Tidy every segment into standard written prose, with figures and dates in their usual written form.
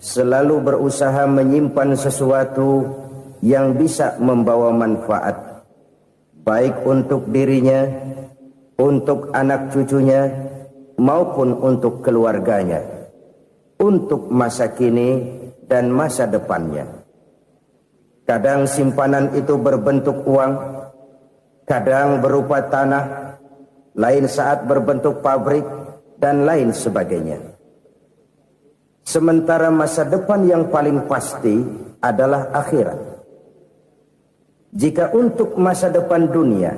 selalu berusaha menyimpan sesuatu yang bisa membawa manfaat, baik untuk dirinya, untuk anak cucunya, maupun untuk keluarganya, untuk masa kini dan masa depannya. Kadang simpanan itu berbentuk uang, kadang berupa tanah, lain saat berbentuk pabrik, dan lain sebagainya. Sementara masa depan yang paling pasti adalah akhirat. Jika untuk masa depan dunia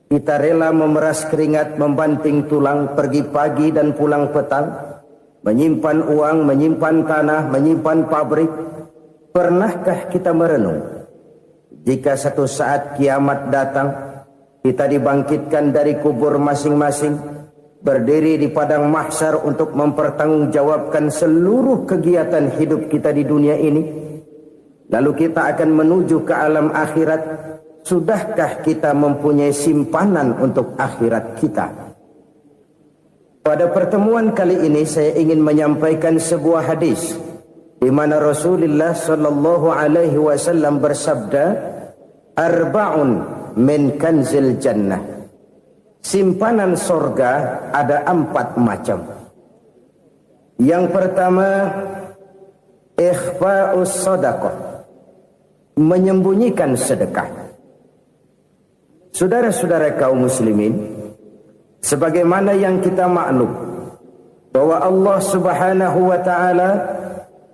kita rela memeras keringat, membanting tulang, pergi pagi dan pulang petang, menyimpan uang, menyimpan tanah, menyimpan pabrik, pernahkah kita merenung jika satu saat kiamat datang, kita dibangkitkan dari kubur masing-masing, berdiri di padang mahsyar untuk mempertanggungjawabkan seluruh kegiatan hidup kita di dunia ini, lalu kita akan menuju ke alam akhirat. Sudahkah kita mempunyai simpanan untuk akhirat kita? Pada pertemuan kali ini saya ingin menyampaikan sebuah hadis di mana Rasulullah sallallahu alaihi wasallam bersabda, "Arba'un min kanzil jannah." Simpanan sorga ada 4 macam. Yang pertama, ikhfa'us sadaqah, menyembunyikan sedekah. Saudara-saudara kaum muslimin, sebagaimana yang kita maklum bahwa Allah Subhanahu wa taala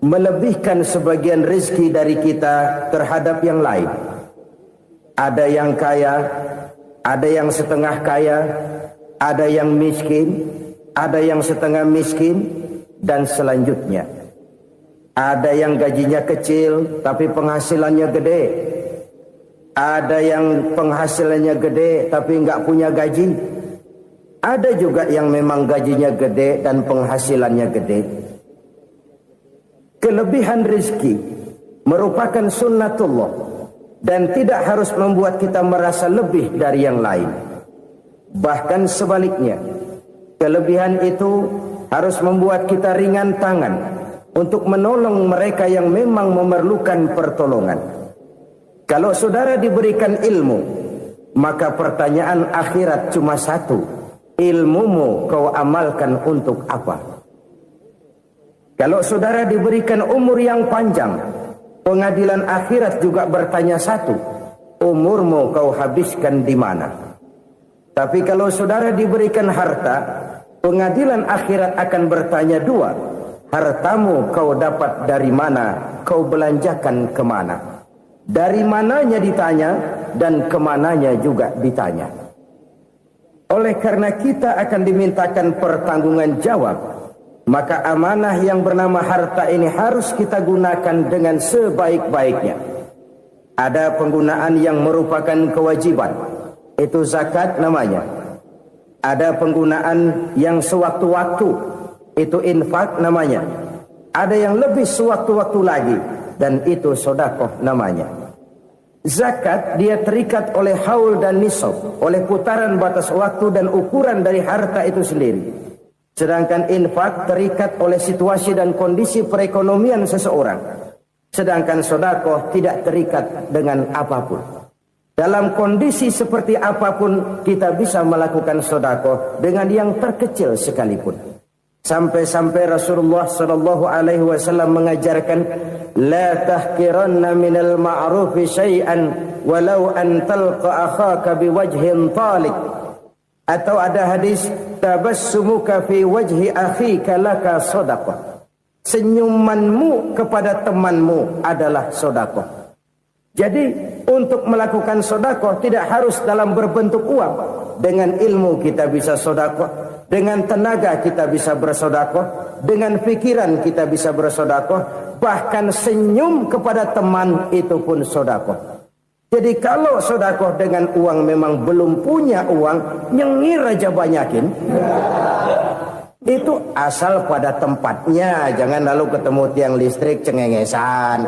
melebihkan sebagian rezeki dari kita terhadap yang lain. Ada yang kaya, ada yang setengah kaya, ada yang miskin, ada yang setengah miskin, dan selanjutnya. Ada yang gajinya kecil tapi penghasilannya gede. Ada yang penghasilannya gede tapi nggak punya gaji. Ada juga yang memang gajinya gede dan penghasilannya gede. Kelebihan rezeki merupakan sunnatullah dan tidak harus membuat kita merasa lebih dari yang lain. Bahkan sebaliknya, kelebihan itu harus membuat kita ringan tangan untuk menolong mereka yang memang memerlukan pertolongan. Kalau saudara diberikan ilmu, maka pertanyaan akhirat cuma satu: ilmumu kau amalkan untuk apa? Kalau saudara diberikan umur yang panjang, pengadilan akhirat juga bertanya satu: umurmu kau habiskan di mana? Tapi kalau saudara diberikan harta, pengadilan akhirat akan bertanya 2: hartamu kau dapat dari mana? Kau belanjakan kemana? Dari mananya ditanya dan kemananya juga ditanya. Oleh karena kita akan dimintakan pertanggungan jawab, maka amanah yang bernama harta ini harus kita gunakan dengan sebaik-baiknya. Ada penggunaan yang merupakan kewajiban, itu zakat namanya. Ada penggunaan yang sewaktu-waktu, itu infak namanya. Ada yang lebih sewaktu-waktu lagi, dan itu sedekah namanya. Zakat dia terikat oleh haul dan nisab, oleh putaran batas waktu dan ukuran dari harta itu sendiri. Sedangkan infak terikat oleh situasi dan kondisi perekonomian seseorang. Sedangkan sedekah tidak terikat dengan apapun. Dalam kondisi seperti apapun kita bisa melakukan sedekah dengan yang terkecil sekalipun. Sampai-sampai Rasulullah sallallahu alaihi wasallam mengajarkan, la tahqiranna minal ma'rufi syai'an walau an talqa akhaka biwajhin talik. Atau ada hadis, tabassumuka fi wajhi akhika laka shadaqah. Senyumanmu kepada temanmu adalah sedekah. Jadi untuk melakukan sedekah tidak harus dalam berbentuk uang. Dengan ilmu kita bisa sedekah. Dengan tenaga kita bisa bersedekah, dengan pikiran kita bisa bersedekah, bahkan senyum kepada teman itu pun sedekah. Jadi kalau sedekah dengan uang memang belum punya uang, nyengir aja banyakin. Itu asal pada tempatnya, jangan lalu ketemu tiang listrik cengengesan.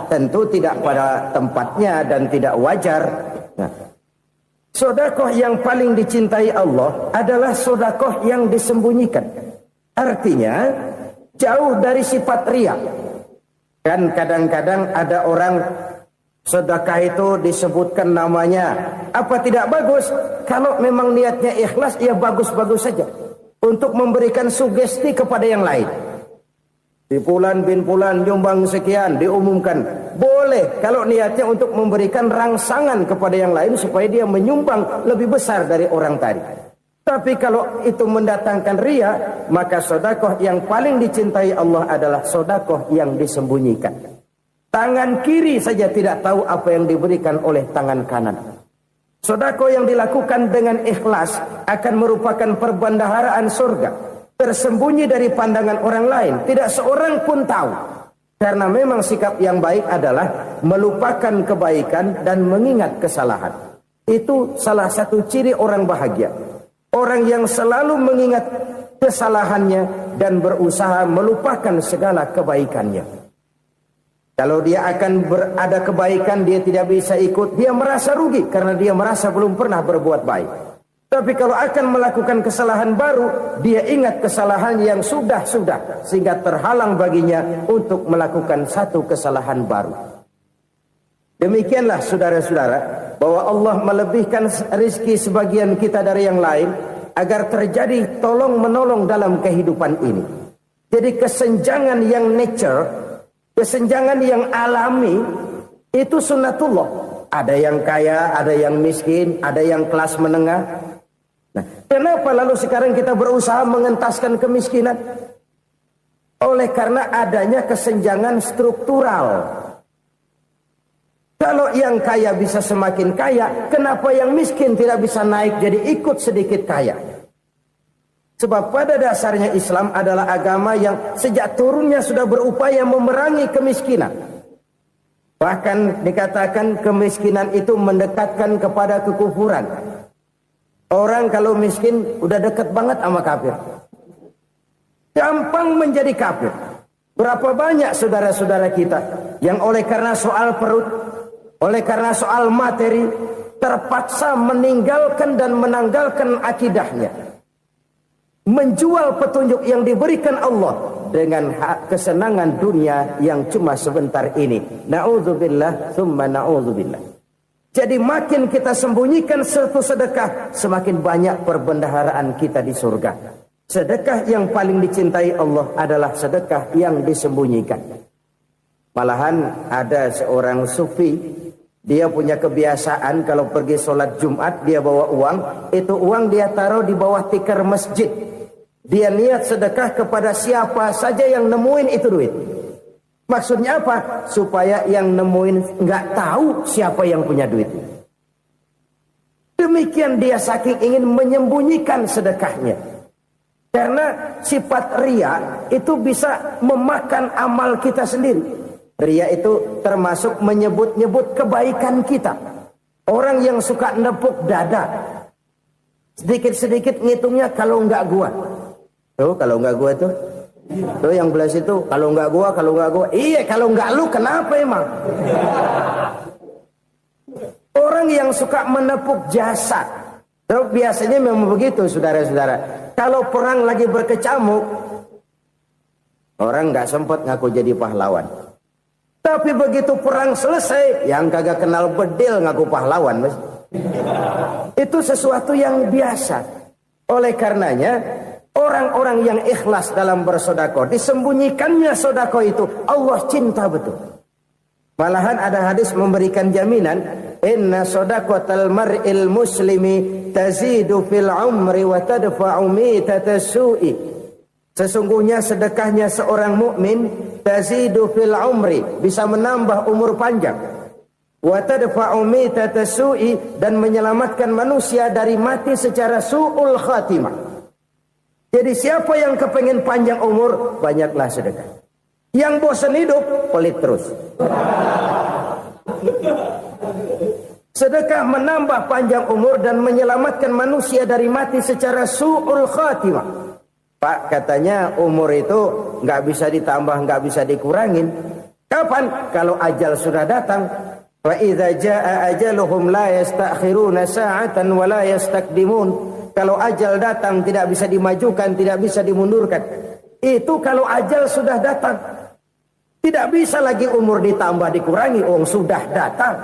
Tentu tidak pada tempatnya dan tidak wajar. Nah, sedekah yang paling dicintai Allah adalah sedekah yang disembunyikan. Artinya, jauh dari sifat riya. Kan kadang-kadang ada orang sedekah itu disebutkan namanya, apa tidak bagus? Kalau memang niatnya ikhlas, ya bagus-bagus saja. Untuk memberikan sugesti kepada yang lain. Di Fulan bin Fulan nyumbang sekian, diumumkan. Boleh kalau niatnya untuk memberikan rangsangan kepada yang lain supaya dia menyumbang lebih besar dari orang tadi. Tapi kalau itu mendatangkan riya, maka sedekah yang paling dicintai Allah adalah sedekah yang disembunyikan. Tangan kiri saja tidak tahu apa yang diberikan oleh tangan kanan. Sedekah yang dilakukan dengan ikhlas akan merupakan perbendaharaan surga, tersembunyi dari pandangan orang lain, tidak seorang pun tahu. Karena memang sikap yang baik adalah melupakan kebaikan dan mengingat kesalahan. Itu salah satu ciri orang bahagia. Orang yang selalu mengingat kesalahannya dan berusaha melupakan segala kebaikannya. Kalau dia akan berada kebaikan, dia tidak bisa ikut, dia merasa rugi karena dia merasa belum pernah berbuat baik. Tapi kalau akan melakukan kesalahan baru, dia ingat kesalahan yang sudah-sudah, sehingga terhalang baginya untuk melakukan satu kesalahan baru. Demikianlah saudara-saudara, bahwa Allah melebihkan rizki sebagian kita dari yang lain, agar terjadi tolong-menolong dalam kehidupan ini. Jadi kesenjangan yang nature, kesenjangan yang alami, itu sunnatullah. Ada yang kaya, ada yang miskin, ada yang kelas menengah. Nah, kenapa lalu sekarang kita berusaha mengentaskan kemiskinan? Oleh karena adanya kesenjangan struktural. Kalau yang kaya bisa semakin kaya, kenapa yang miskin tidak bisa naik jadi ikut sedikit kaya? Sebab pada dasarnya Islam adalah agama yang sejak turunnya sudah berupaya memerangi kemiskinan. Bahkan dikatakan kemiskinan itu mendekatkan kepada kekufuran. Orang kalau miskin udah dekat banget sama kafir. Gampang menjadi kafir. Berapa banyak saudara-saudara kita yang oleh karena soal perut, oleh karena soal materi, terpaksa meninggalkan dan menanggalkan akidahnya. Menjual petunjuk yang diberikan Allah dengan kesenangan dunia yang cuma sebentar ini. Na'udzubillah, thumma na'udzubillah. Jadi makin kita sembunyikan satu sedekah, semakin banyak perbendaharaan kita di surga. Sedekah yang paling dicintai Allah adalah sedekah yang disembunyikan. Malahan ada seorang sufi, dia punya kebiasaan kalau pergi sholat Jumat dia bawa uang, itu uang dia taruh di bawah tikar masjid. Dia niat sedekah kepada siapa saja yang nemuin itu duit. Maksudnya apa? Supaya yang nemuin nggak tahu siapa yang punya duit. Demikian dia saking ingin menyembunyikan sedekahnya. Karena sifat riya itu bisa memakan amal kita sendiri. Riya itu termasuk menyebut-nyebut kebaikan kita. Orang yang suka nepuk dada, sedikit-sedikit ngitungnya kalau nggak gua. Tuh kalau nggak gua tuh yang belah situ kalau nggak gua. Iya kalau nggak lu kenapa emang? Orang yang suka menepuk jasad. Tuh biasanya memang begitu saudara-saudara. Kalau perang lagi berkecamuk, orang nggak sempat ngaku jadi pahlawan. Tapi begitu perang selesai, yang kagak kenal bedil ngaku pahlawan, mas. Itu sesuatu yang biasa. Oleh karenanya, orang-orang yang ikhlas dalam bersedekah, disembunyikannya sedekah itu, Allah cinta betul. Malahan ada hadis memberikan jaminan, inna sedaqatal mar'il muslimi tazidu fil umri wa tadfa'u mitatas su'i. Sesungguhnya sedekahnya seorang mukmin tazidu fil umri, bisa menambah umur panjang. Wa tadfa'u mitatas su'i, dan menyelamatkan manusia dari mati secara su'ul khatimah. Jadi siapa yang kepengen panjang umur, banyaklah sedekah. Yang bosan hidup, pelit terus. Sedekah menambah panjang umur dan menyelamatkan manusia dari mati secara su'ul khatimah. Pak, katanya umur itu nggak bisa ditambah, nggak bisa dikurangin. Kapan? Kalau ajal sudah datang. Wa idza jaa ajaluhum la yastakhiruna sa'atan wa la yastakdimun. Kalau ajal datang tidak bisa dimajukan, tidak bisa dimundurkan. Itu kalau ajal sudah datang. Tidak bisa lagi umur ditambah dikurangi, sudah datang.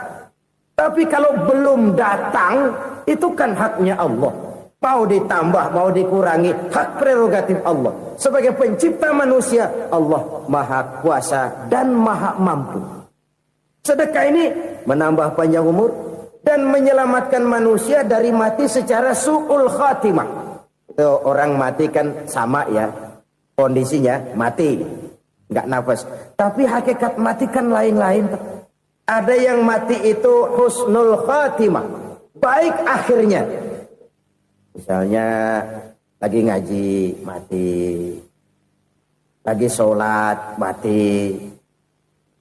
Tapi kalau belum datang, itu kan haknya Allah. Mau ditambah, mau dikurangi, hak prerogatif Allah. Sebagai pencipta manusia, Allah Maha Kuasa dan Maha Mampu. Sedekah ini menambah panjang umur dan menyelamatkan manusia dari mati secara su'ul khatimah. Itu orang mati kan sama ya, kondisinya mati, nggak nafas. Tapi hakikat mati kan lain-lain. Ada yang mati itu husnul khatimah, baik akhirnya. Misalnya lagi ngaji mati, lagi sholat mati,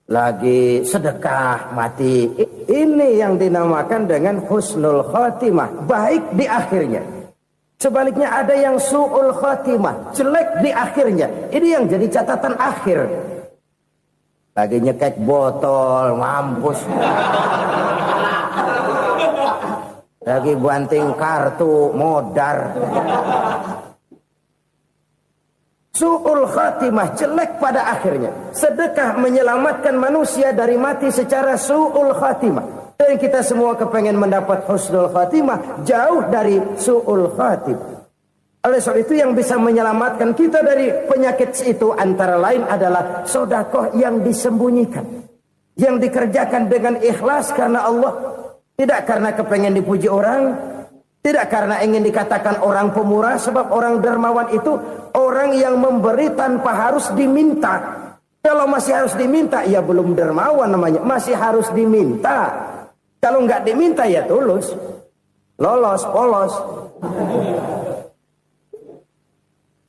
lagi sedekah mati. Ini yang dinamakan dengan husnul khatimah, baik di akhirnya. Sebaliknya ada yang su'ul khatimah, jelek di akhirnya. Ini yang jadi catatan akhir. Lagi nyekek botol, mampus. Lagi banting kartu, modar. Su'ul khatimah, jelek pada akhirnya. Sedekah menyelamatkan manusia dari mati secara su'ul khatimah. Dan kita semua kepengen mendapat husnul khatimah, jauh dari su'ul khatimah. Oleh sebab itu yang bisa menyelamatkan kita dari penyakit itu antara lain adalah sedekah yang disembunyikan. Yang dikerjakan dengan ikhlas karena Allah. Tidak karena kepengen dipuji orang, tidak karena ingin dikatakan orang pemurah, sebab orang dermawan itu orang yang memberi tanpa harus diminta. Kalau masih harus diminta, ya belum dermawan namanya, masih harus diminta. Kalau nggak diminta ya tulus, lolos, polos.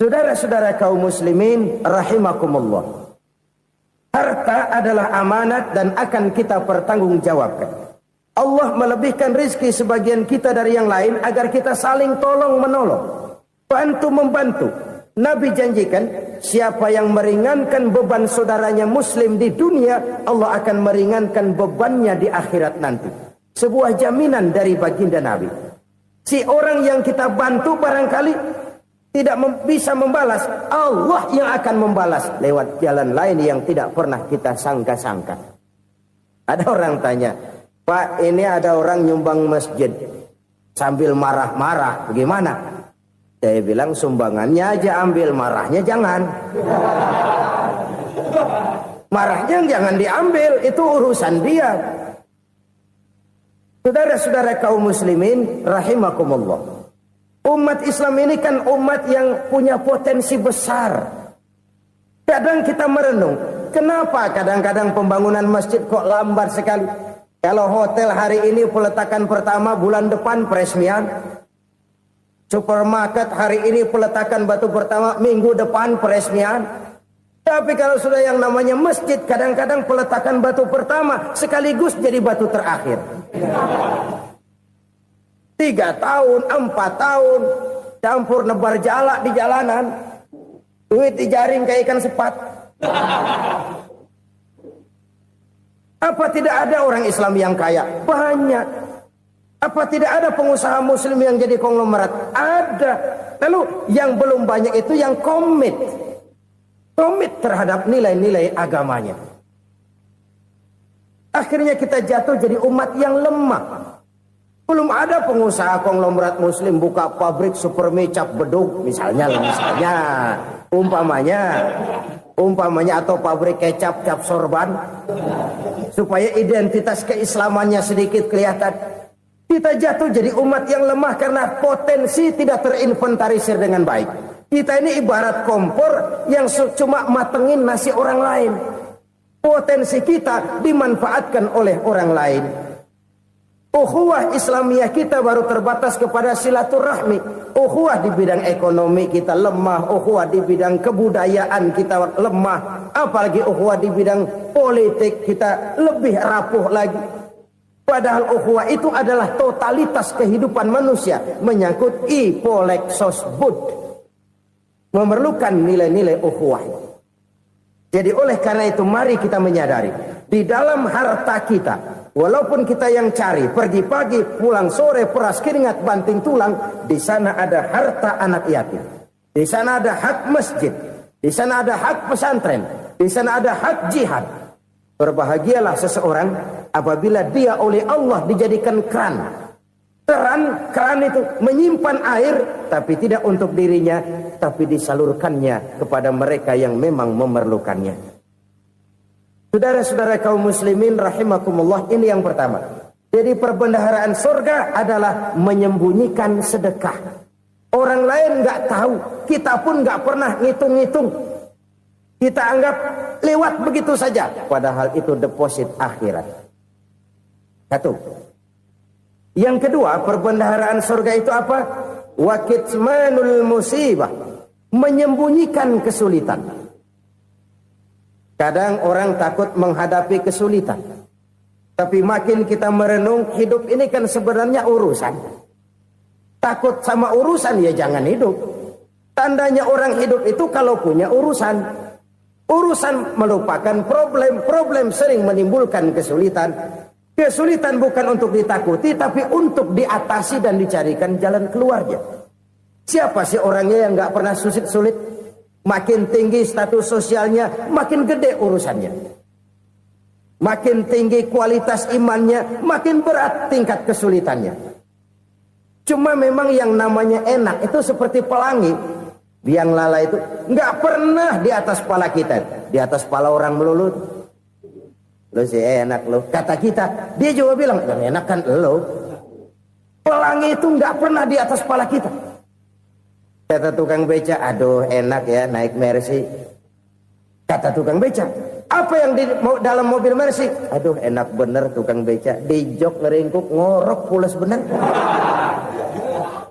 Saudara-saudara kaum muslimin rahimakumullah. Harta adalah amanat dan akan kita pertanggungjawabkan. Allah melebihkan rizki sebagian kita dari yang lain agar kita saling tolong menolong, bantu membantu. Nabi janjikan siapa yang meringankan beban saudaranya muslim di dunia, Allah akan meringankan bebannya di akhirat nanti. Sebuah jaminan dari baginda Nabi. Si orang yang kita bantu barangkali tidak bisa membalas, Allah yang akan membalas lewat jalan lain yang tidak pernah kita sangka-sangka. Ada orang tanya, Pak, ini ada orang nyumbang masjid sambil marah-marah, bagaimana? Saya bilang sumbangannya aja ambil, marahnya jangan. Marahnya jangan diambil, itu urusan dia. Saudara-saudara kaum muslimin rahimakumullah. Umat Islam ini kan umat yang punya potensi besar. Kadang kita merenung, kenapa kadang-kadang pembangunan masjid kok lambat sekali? Kalau hotel hari ini peletakan pertama, bulan depan peresmian. Supermarket hari ini peletakan batu pertama, minggu depan peresmian. Tapi kalau sudah yang namanya masjid, kadang-kadang peletakan batu pertama sekaligus jadi batu terakhir. 3 tahun, 4 tahun, campur nebar jalak di jalanan, duit dijaring kayak ikan sepat. Apa tidak ada orang Islam yang kaya? Banyak. Apa tidak ada pengusaha muslim yang jadi konglomerat? Ada. Lalu yang belum banyak itu yang komit terhadap nilai-nilai agamanya. Akhirnya kita jatuh jadi umat yang lemah. Belum ada pengusaha konglomerat muslim buka pabrik supermi cap beduk misalnya umpamanya atau pabrik kecap cap sorban supaya identitas keislamannya sedikit kelihatan. Kita jatuh jadi umat yang lemah karena potensi tidak terinventarisir dengan baik. Kita ini ibarat kompor yang cuma matengin nasi orang lain. Potensi kita dimanfaatkan oleh orang lain. Ukhuwah Islamiyah kita baru terbatas kepada silaturahmi. Ukhuwah di bidang ekonomi kita lemah, ukhuwah di bidang kebudayaan kita lemah, apalagi ukhuwah di bidang politik kita lebih rapuh lagi. Padahal ukhuwah itu adalah totalitas kehidupan manusia, menyangkut ipolexosbud, memerlukan nilai-nilai ukhuwah. Jadi oleh karena itu mari kita menyadari di dalam harta kita, walaupun kita yang cari, pergi pagi, pulang sore, peras keringat, banting tulang, di sana ada harta anak yatim. Di sana ada hak masjid. Di sana ada hak pesantren, di sana ada hak jihad. Berbahagialah seseorang apabila dia oleh Allah dijadikan keran. Keran itu menyimpan air, tapi tidak untuk dirinya, tapi disalurkannya kepada mereka yang memang memerlukannya. Saudara-saudara kaum muslimin rahimakumullah, ini yang pertama. Jadi perbendaharaan surga adalah menyembunyikan sedekah. Orang lain nggak tahu, kita pun nggak pernah ngitung-ngitung. Kita anggap lewat begitu saja, padahal itu deposit akhirat. Satu. Yang kedua, perbendaharaan surga itu apa? Wa kitmanul musibah, menyembunyikan kesulitan. Kadang orang takut menghadapi kesulitan. Tapi makin kita merenung, hidup ini kan sebenarnya urusan. Takut sama urusan, ya jangan hidup. Tandanya orang hidup itu kalau punya urusan. Urusan melupakan problem. Problem sering menimbulkan kesulitan. Kesulitan bukan untuk ditakuti, tapi untuk diatasi dan dicarikan jalan keluarnya. Siapa sih orangnya yang nggak pernah sulit-sulit? Makin tinggi status sosialnya, makin gede urusannya. Makin tinggi kualitas imannya, makin berat tingkat kesulitannya. Cuma memang yang namanya enak itu seperti pelangi. Biang lala itu nggak pernah di atas kepala kita, di atas kepala orang melulu. Lo sih enak lo, kata kita. Dia juga bilang, yang enak kan lo. Pelangi itu nggak pernah di atas kepala kita. Kata tukang beca, aduh enak ya naik Mercy. Kata tukang beca, apa yang di dalam mobil Mercy? Aduh enak bener tukang beca. Di jok ngeringkuk, ngorok pulas bener.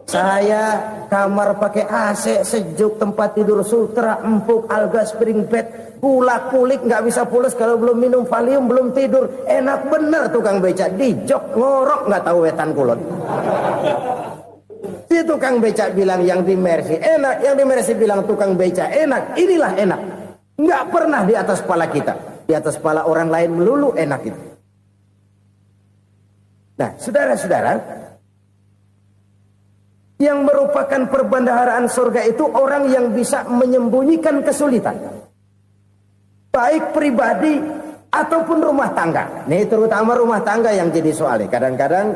Saya kamar pakai AC, sejuk, tempat tidur sutra, empuk, alga, spring bed, kulak kulik, nggak bisa pulas kalau belum minum Valium, belum tidur. Enak bener tukang beca, di jok ngorok nggak tahu wetan kulon. Si tukang beca bilang yang di Mercy enak, yang di Mercy bilang tukang beca enak. Inilah enak, nggak pernah di atas kepala kita, di atas kepala orang lain melulu enak itu. Nah, saudara-saudara, yang merupakan perbendaharaan surga itu orang yang bisa menyembunyikan kesulitan. Baik pribadi ataupun rumah tangga. Nih terutama rumah tangga yang jadi soalnya. Kadang-kadang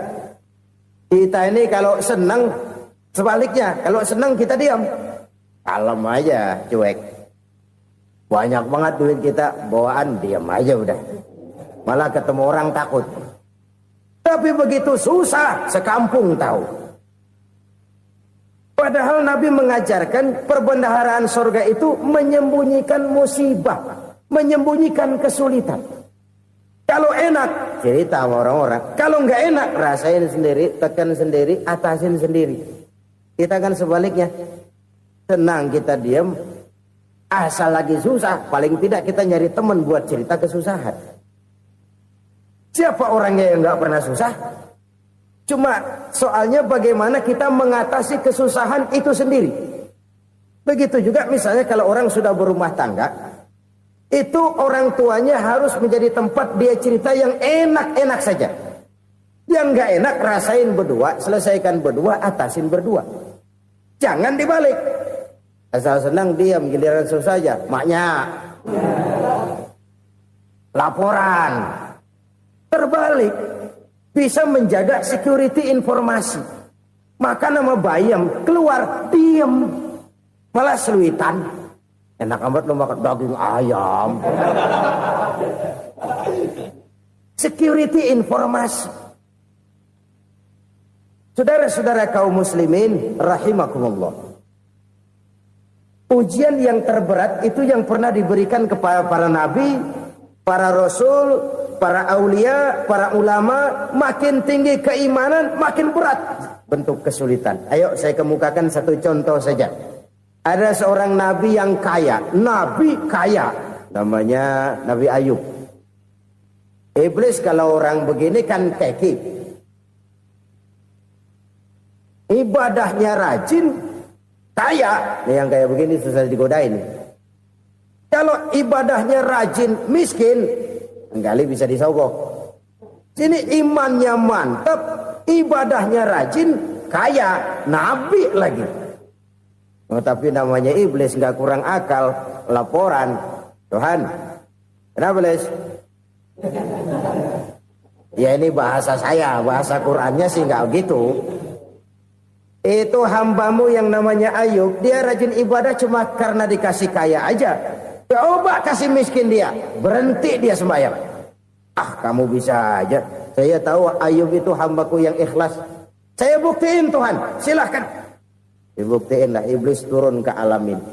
kita ini kalau senang, sebaliknya. Kalau senang kita diam. Kalem aja, cuek. Banyak banget duit kita, bawaan diam aja udah. Malah ketemu orang takut. Tapi begitu susah, sekampung tahu. Padahal Nabi mengajarkan perbendaharaan surga itu menyembunyikan musibah, menyembunyikan kesulitan. Kalau enak, cerita sama orang-orang. Kalau nggak enak, rasain sendiri, tekan sendiri, atasin sendiri. Kita kan sebaliknya. Tenang kita diam, asal lagi susah, paling tidak kita nyari teman buat cerita kesusahan. Siapa orangnya yang nggak pernah susah? Cuma soalnya bagaimana kita mengatasi kesusahan itu sendiri. Begitu juga misalnya kalau orang sudah berumah tangga, itu orang tuanya harus menjadi tempat dia cerita yang enak-enak saja. Yang nggak enak rasain berdua, selesaikan berdua, atasin berdua. Jangan dibalik. Asal senang diam, giliran susah saja. Maknya laporan. Terbalik. Bisa menjaga security informasi. Maka nama bayam keluar diam, malah seluitan. Enak amat lo makan daging ayam. Security informasi. Saudara-saudara kaum muslimin rahimakumullah. Ujian yang terberat itu yang pernah diberikan kepada para nabi, para rasul, para aulia, para ulama. Makin tinggi keimanan, makin berat bentuk kesulitan. Ayo saya kemukakan satu contoh saja. Ada seorang nabi yang kaya, nabi kaya, namanya Nabi Ayub. Iblis kalau orang begini kan keki, ibadahnya rajin, kaya. Nih yang kayak begini susah digodain. Kalau ibadahnya rajin, miskin, kali bisa disogok. Sini imannya mantap, ibadahnya rajin, kaya, nabi lagi. Tapi namanya iblis, nggak kurang akal. Laporan, Tuhan, kenapa Les? Ya ini bahasa saya, bahasa Qur'annya sih nggak gitu. Itu hambamu yang namanya Ayub, dia rajin ibadah cuma karena dikasih kaya aja. Coba kasih miskin dia, berhenti dia sembahyang. Ah, kamu bisa aja. Saya tahu Ayub itu hambaku yang ikhlas. Saya buktiin Tuhan, silahkan. Dibuktiin lah, iblis turun ke alam ini.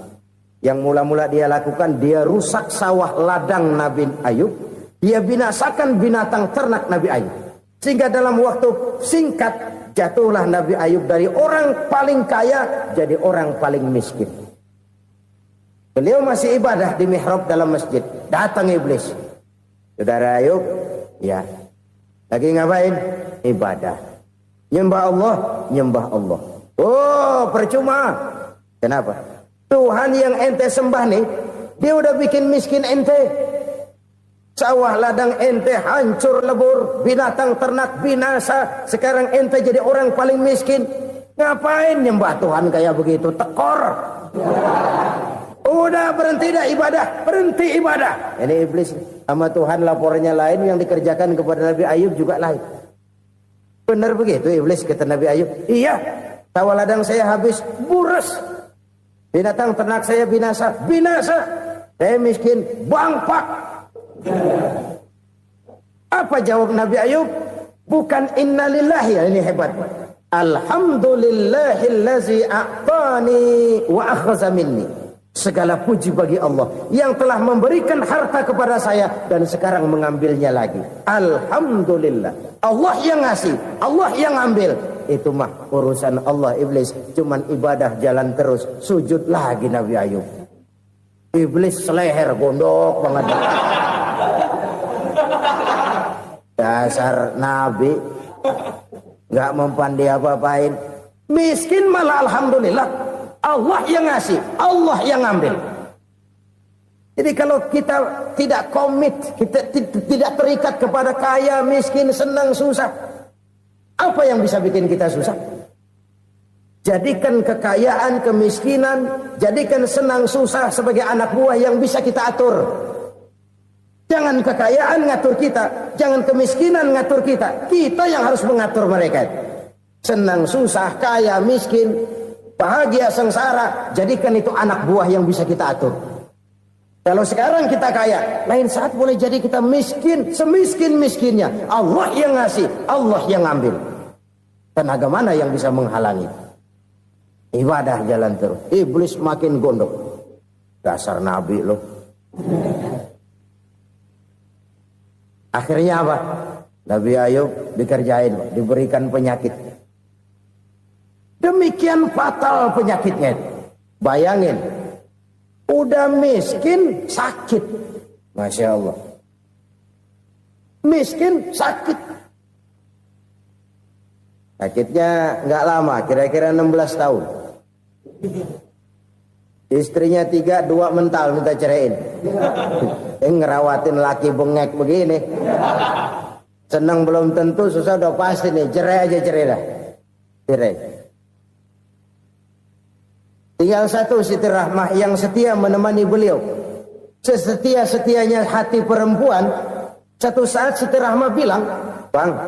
Yang mula-mula dia lakukan, dia rusak sawah ladang Nabi Ayub. Dia binasakan binatang ternak Nabi Ayub. Sehingga dalam waktu singkat, jatuhlah Nabi Ayub dari orang paling kaya, jadi orang paling miskin. Beliau masih ibadah di mihrab dalam masjid. Datang iblis. Saudara Ayub, ya. Lagi ngapain? Ibadah. Nyembah Allah, nyembah Allah. Oh, percuma. Kenapa? Tuhan yang ente sembah nih, dia udah bikin miskin ente. Sawah ladang ente hancur lebur, binatang ternak binasa. Sekarang ente jadi orang paling miskin. Ngapain nyembah Tuhan kayak begitu? Tekor. Udah berhenti dah ibadah, berhenti ibadah. Ini iblis sama Tuhan laporannya lain, yang dikerjakan kepada Nabi Ayub juga lain. Benar begitu iblis, kata Nabi Ayub. Iya, sawah ladang saya habis, buras. Binatang ternak saya binasa, binasa. Saya miskin, bangpak. Apa jawab Nabi Ayub? Bukan innalillahi, ya ini hebat. Alhamdulillahillazi a'tani wa akhza minni. Segala puji bagi Allah yang telah memberikan harta kepada saya dan sekarang mengambilnya lagi. Alhamdulillah. Allah yang ngasih, Allah yang ambil. Itu mah urusan Allah. Iblis cuman ibadah jalan terus, sujud lagi Nabi Ayub. Iblis seleher gondok banget. Dasar Nabi nggak mempan dia apa-apain. Miskin malah alhamdulillah. Allah yang ngasih, Allah yang ambil. Jadi kalau kita tidak komit, kita tidak terikat kepada kaya, miskin, senang, susah, apa yang bisa bikin kita susah? Jadikan kekayaan, kemiskinan, jadikan senang, susah sebagai anak buah yang bisa kita atur. Jangan kekayaan ngatur kita, jangan kemiskinan ngatur kita. Kita yang harus mengatur mereka. Senang, susah, kaya, miskin, bahagia, sengsara, jadikan itu anak buah yang bisa kita atur. Kalau sekarang kita kaya, lain saat boleh jadi kita miskin, semiskin-miskinnya. Allah yang ngasih, Allah yang ambil. Tenaga mana yang bisa menghalangi? Ibadah jalan terus. Iblis makin gondok. Dasar Nabi loh. Akhirnya apa? Nabi Ayub dikerjain, diberikan penyakit. Demikian fatal penyakitnya. Bayangin, udah miskin sakit. Masya Allah. Miskin sakit. Sakitnya nggak lama, kira-kira 16 tahun. Istrinya 3, 2 mental minta ceraiin. Ngerawatin laki bengek begini. Senang belum tentu, susah udah pasti nih. Cerai aja, cerai dah. Cerai. Tinggal satu Siti Rahmah yang setia menemani beliau. Sesetia-setianya hati perempuan. Satu saat Siti Rahmah bilang, "Bang,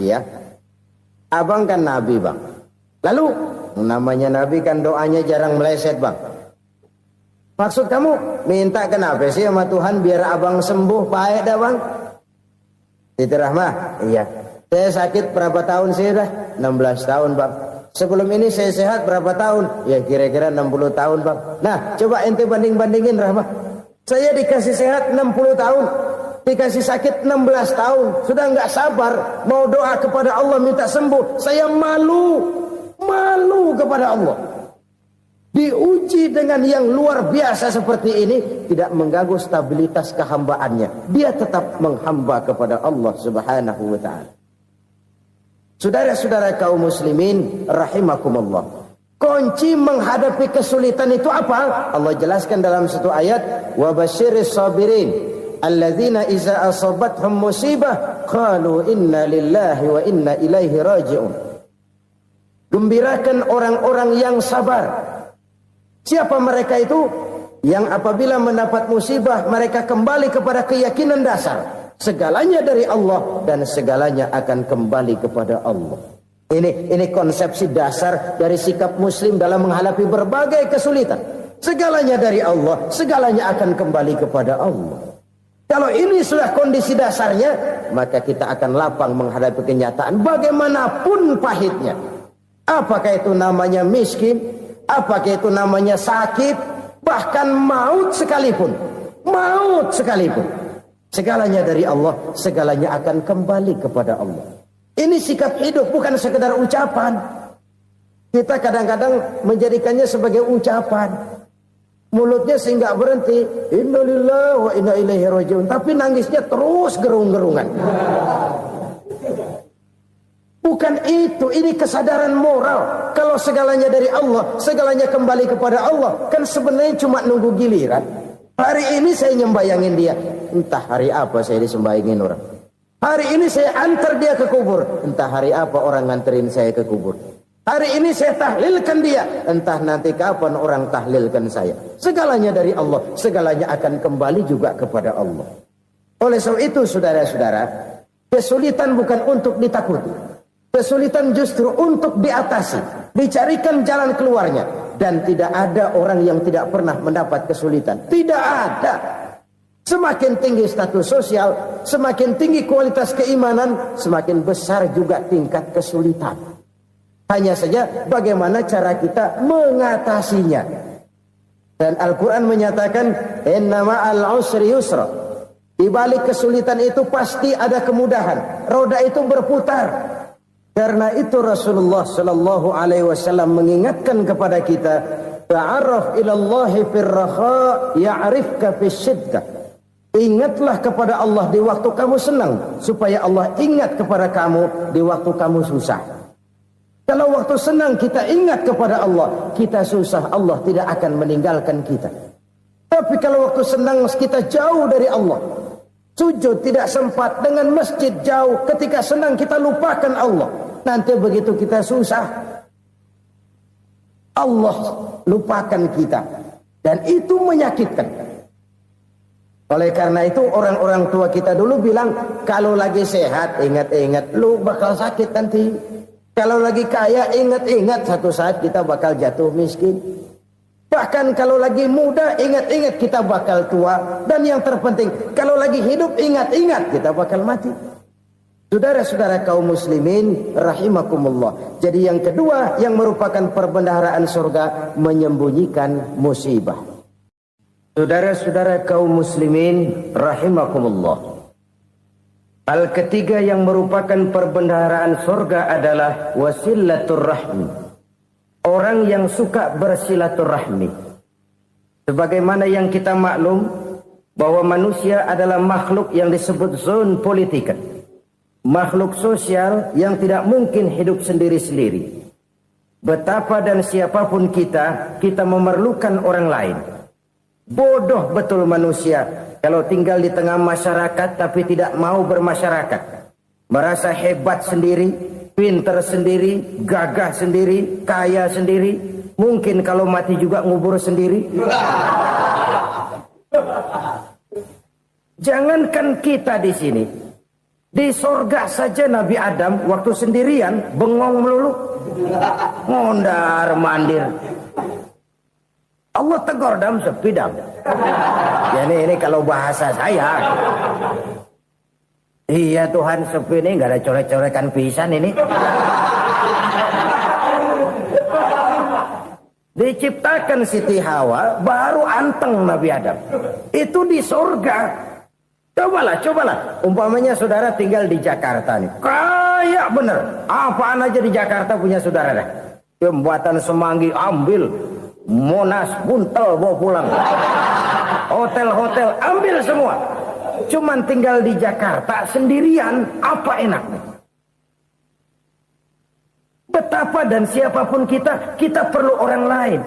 iya, abang kan Nabi, Bang. Lalu, namanya Nabi kan doanya jarang meleset, Bang. Maksud kamu minta kenapa sih sama Tuhan biar abang sembuh, baik dah, Bang?" Siti Rahmah, iya. Saya sakit berapa tahun sih dah? 16 tahun, Bang. Sebelum ini saya sehat berapa tahun? Ya kira-kira 60 tahun, Bang. Nah, coba ente banding-bandingin, Rahmah. Saya dikasih sehat 60 tahun. Dikasih sakit 16 tahun. Sudah nggak sabar mau doa kepada Allah minta sembuh. Saya malu kepada Allah. Diuji dengan yang luar biasa seperti ini, tidak mengganggu stabilitas kehambaannya. Dia tetap menghamba kepada Allah Subhanahu wa ta'ala. Saudara-saudara kaum muslimin rahimakumullah. Kunci menghadapi kesulitan itu apa? Allah jelaskan dalam satu ayat, wa basyiris sabirin alladzina iza asabathum musibah qalu inna lillahi wa inna ilaihi raji'un. Gembirakan orang-orang yang sabar Siapa mereka itu? Yang apabila mendapat musibah mereka kembali kepada keyakinan dasar, segalanya dari Allah dan segalanya akan kembali kepada Allah. Ini konsepsi dasar dari sikap muslim dalam menghadapi berbagai kesulitan. Segalanya dari Allah, segalanya akan kembali kepada Allah. Kalau ini sudah kondisi dasarnya, maka kita akan lapang menghadapi kenyataan bagaimanapun pahitnya. Apakah itu namanya miskin, apakah itu namanya sakit, bahkan maut sekalipun. Maut sekalipun. Segalanya dari Allah, segalanya akan kembali kepada Allah. Ini sikap hidup, bukan sekedar ucapan. Kita kadang-kadang menjadikannya sebagai ucapan. Mulutnya sehingga berhenti, innalillahi wa inna ilaihi rajiun, tapi nangisnya terus gerung-gerungan. Bukan itu, ini kesadaran moral. Kalau segalanya dari Allah, segalanya kembali kepada Allah, kan sebenarnya cuma nunggu giliran. Hari ini saya nyembayangin dia, entah hari apa saya disembayangin orang. Hari ini saya antar dia ke kubur, entah hari apa orang nganterin saya ke kubur. Hari ini saya tahlilkan dia, entah nanti kapan orang tahlilkan saya. Segalanya dari Allah, segalanya akan kembali juga kepada Allah. Oleh sebab itu saudara-saudara, kesulitan bukan untuk ditakuti. Kesulitan justru untuk diatasi, dicarikan jalan keluarnya. Dan tidak ada orang yang tidak pernah mendapat kesulitan. Tidak ada. Semakin tinggi status sosial, semakin tinggi kualitas keimanan, semakin besar juga tingkat kesulitan. Hanya saja bagaimana cara kita mengatasinya. Dan Al-Quran menyatakan, inna ma'al usri yusra. Di balik kesulitan itu pasti ada kemudahan. Roda itu berputar. Karena itu Rasulullah sallallahu alaihi wasallam mengingatkan kepada kita, ta'arraf ilallahi fir rakha ya'rifka fis syiddah. Ingatlah kepada Allah di waktu kamu senang, supaya Allah ingat kepada kamu di waktu kamu susah. Kalau waktu senang kita ingat kepada Allah, kita susah, Allah tidak akan meninggalkan kita. Tapi kalau waktu senang kita jauh dari Allah, sujud tidak sempat, dengan masjid jauh, ketika senang kita lupakan Allah. Nanti begitu kita susah, Allah lupakan kita. Dan itu menyakitkan. Oleh karena itu orang-orang tua kita dulu bilang, kalau lagi sehat ingat-ingat lu bakal sakit nanti. Kalau lagi kaya ingat-ingat satu saat kita bakal jatuh miskin. Bahkan kalau lagi muda ingat-ingat kita bakal tua. Dan yang terpenting kalau lagi hidup ingat-ingat kita bakal mati. Saudara-saudara kaum muslimin rahimakumullah. Jadi yang kedua yang merupakan perbendaharaan surga, menyembunyikan musibah. Saudara-saudara kaum muslimin rahimakumullah. Hal ketiga yang merupakan perbendaharaan surga adalah wasilatur rahmi. Orang yang suka bersilaturahmi. Sebagaimana yang kita maklum bahwa manusia adalah makhluk yang disebut zon politika. Makhluk sosial yang tidak mungkin hidup sendiri-sendiri. Betapa dan siapapun kita memerlukan orang lain. Bodoh betul manusia kalau tinggal di tengah masyarakat tapi tidak mau bermasyarakat. Merasa hebat sendiri, pintar sendiri, gagah sendiri, kaya sendiri. Mungkin kalau mati juga ngubur sendiri. Jangankan kita di sini, di sorga saja Nabi Adam waktu sendirian bengong melulu, ngondar mandir. Allah tegur dam sepi dam. Ya ini kalau bahasa saya. Iya Tuhan sepi ini nggak ada coret-coretan pisan ini. Diciptakan Siti Hawa baru anteng Nabi Adam. Itu di surga. Cobalah. Umpamanya saudara tinggal di Jakarta nih. Kayak bener. Apaan aja di Jakarta punya saudara dah. Jembatan Semanggi ambil. Monas buntel bawa pulang. Hotel-hotel ambil semua. Cuman tinggal di Jakarta sendirian, apa enaknya? Betapa dan siapapun kita perlu orang lain.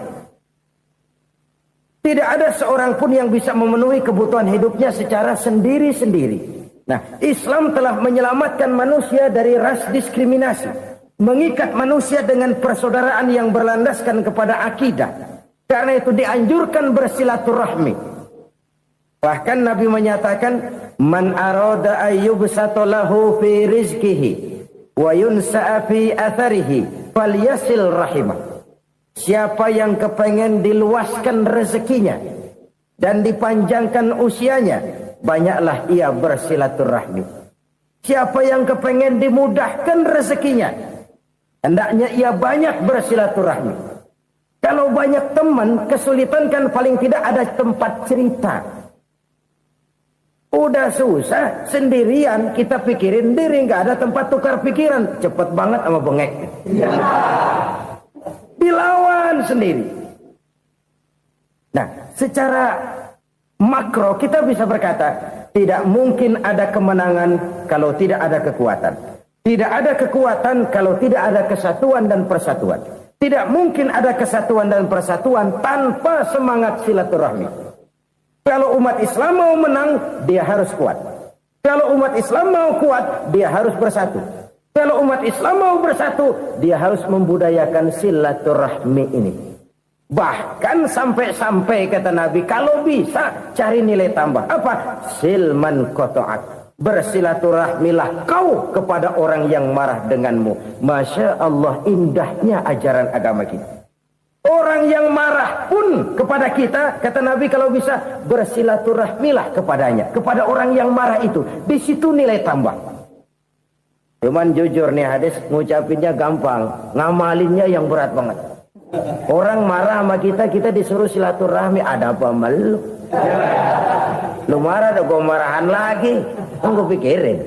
Tidak ada seorang pun yang bisa memenuhi kebutuhan hidupnya secara sendiri-sendiri. Nah, Islam telah menyelamatkan manusia dari ras diskriminasi. Mengikat manusia dengan persaudaraan yang berlandaskan kepada akidah. Karena itu dianjurkan bersilaturahmi. Bahkan Nabi menyatakan, man arada ayyubsata lahu fi rizqihi wa yunsa'a fi atharihi falyasil rahimah. Siapa yang kepengen diluaskan rezekinya dan dipanjangkan usianya, banyaklah ia bersilaturahmi. Siapa yang kepengen dimudahkan rezekinya, hendaknya ia banyak bersilaturahmi. Kalau banyak teman, kesulitan kan paling tidak ada tempat cerita. Udah susah, sendirian kita pikirin diri, nggak ada tempat tukar pikiran. Cepet banget sama bengek. Dilawan sendiri. Nah, secara makro kita bisa berkata, tidak mungkin ada kemenangan kalau tidak ada kekuatan. Tidak ada kekuatan kalau tidak ada kesatuan dan persatuan. Tidak mungkin ada kesatuan dan persatuan tanpa semangat silaturahmi. Kalau umat Islam mau menang, dia harus kuat. Kalau umat Islam mau kuat, dia harus bersatu. Kalau umat Islam mau bersatu, dia harus membudayakan silaturahmi ini. Bahkan sampai-sampai kata Nabi, kalau bisa cari nilai tambah. Apa? Silman qata'ak. Bersilaturahmilah kau kepada orang yang marah denganmu. Masya Allah, indahnya ajaran agama kita. Orang yang marah pun kepada kita, kata Nabi, kalau bisa bersilaturahmilah kepadanya. Kepada orang yang marah itu. Di situ nilai tambah. Cuman jujur nih hadis, ngucapinnya gampang, ngamalinnya yang berat banget. Orang marah sama kita, kita disuruh silaturahmi. Ada apa malu? Lu marah, ada gue marahan lagi. Gue pikirin.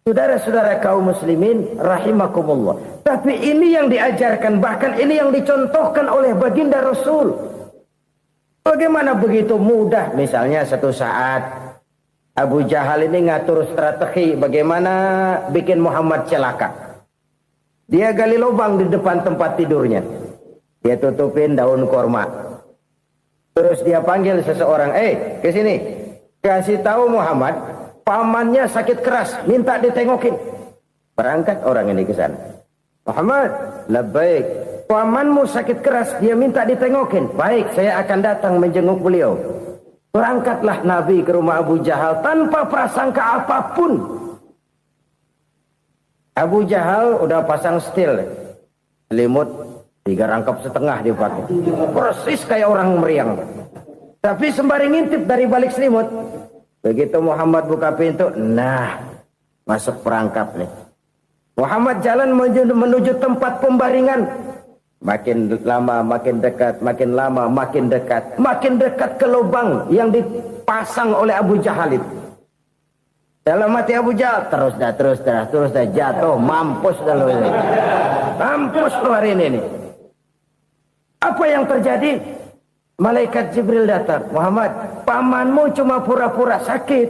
Saudara-saudara kaum muslimin rahimakumullah. Tapi ini yang diajarkan, bahkan ini yang dicontohkan oleh baginda Rasul. Bagaimana begitu mudah, misalnya satu saat Abu Jahal ini ngatur strategi bagaimana bikin Muhammad celaka. Dia gali lubang di depan tempat tidurnya. Dia tutupin daun korma. Terus dia panggil seseorang, ke sini. Kasih tahu Muhammad, pamannya sakit keras, minta ditengokin. Berangkat orang ini ke sana. Muhammad, labbaik. Pamanmu sakit keras, dia minta ditengokin. Baik, saya akan datang menjenguk beliau. Berangkatlah Nabi ke rumah Abu Jahal tanpa prasangka apapun. Abu Jahal udah pasang setil, selimut 3 rangkap setengah dipakai, persis kayak orang meriang. Tapi sembari ngintip dari balik selimut, begitu Muhammad buka pintu, nah masuk perangkap nih. Muhammad jalan menuju tempat pembaringan. Makin lama makin dekat, makin lama makin dekat, makin dekat ke lubang yang dipasang oleh Abu Jahal itu. Dalam hati Abu Jahal, terus dah jatuh, mampus dah lu ini. Mampus lu hari ini nih. Apa yang terjadi? Malaikat Jibril datang. Muhammad, pamanmu cuma pura-pura sakit.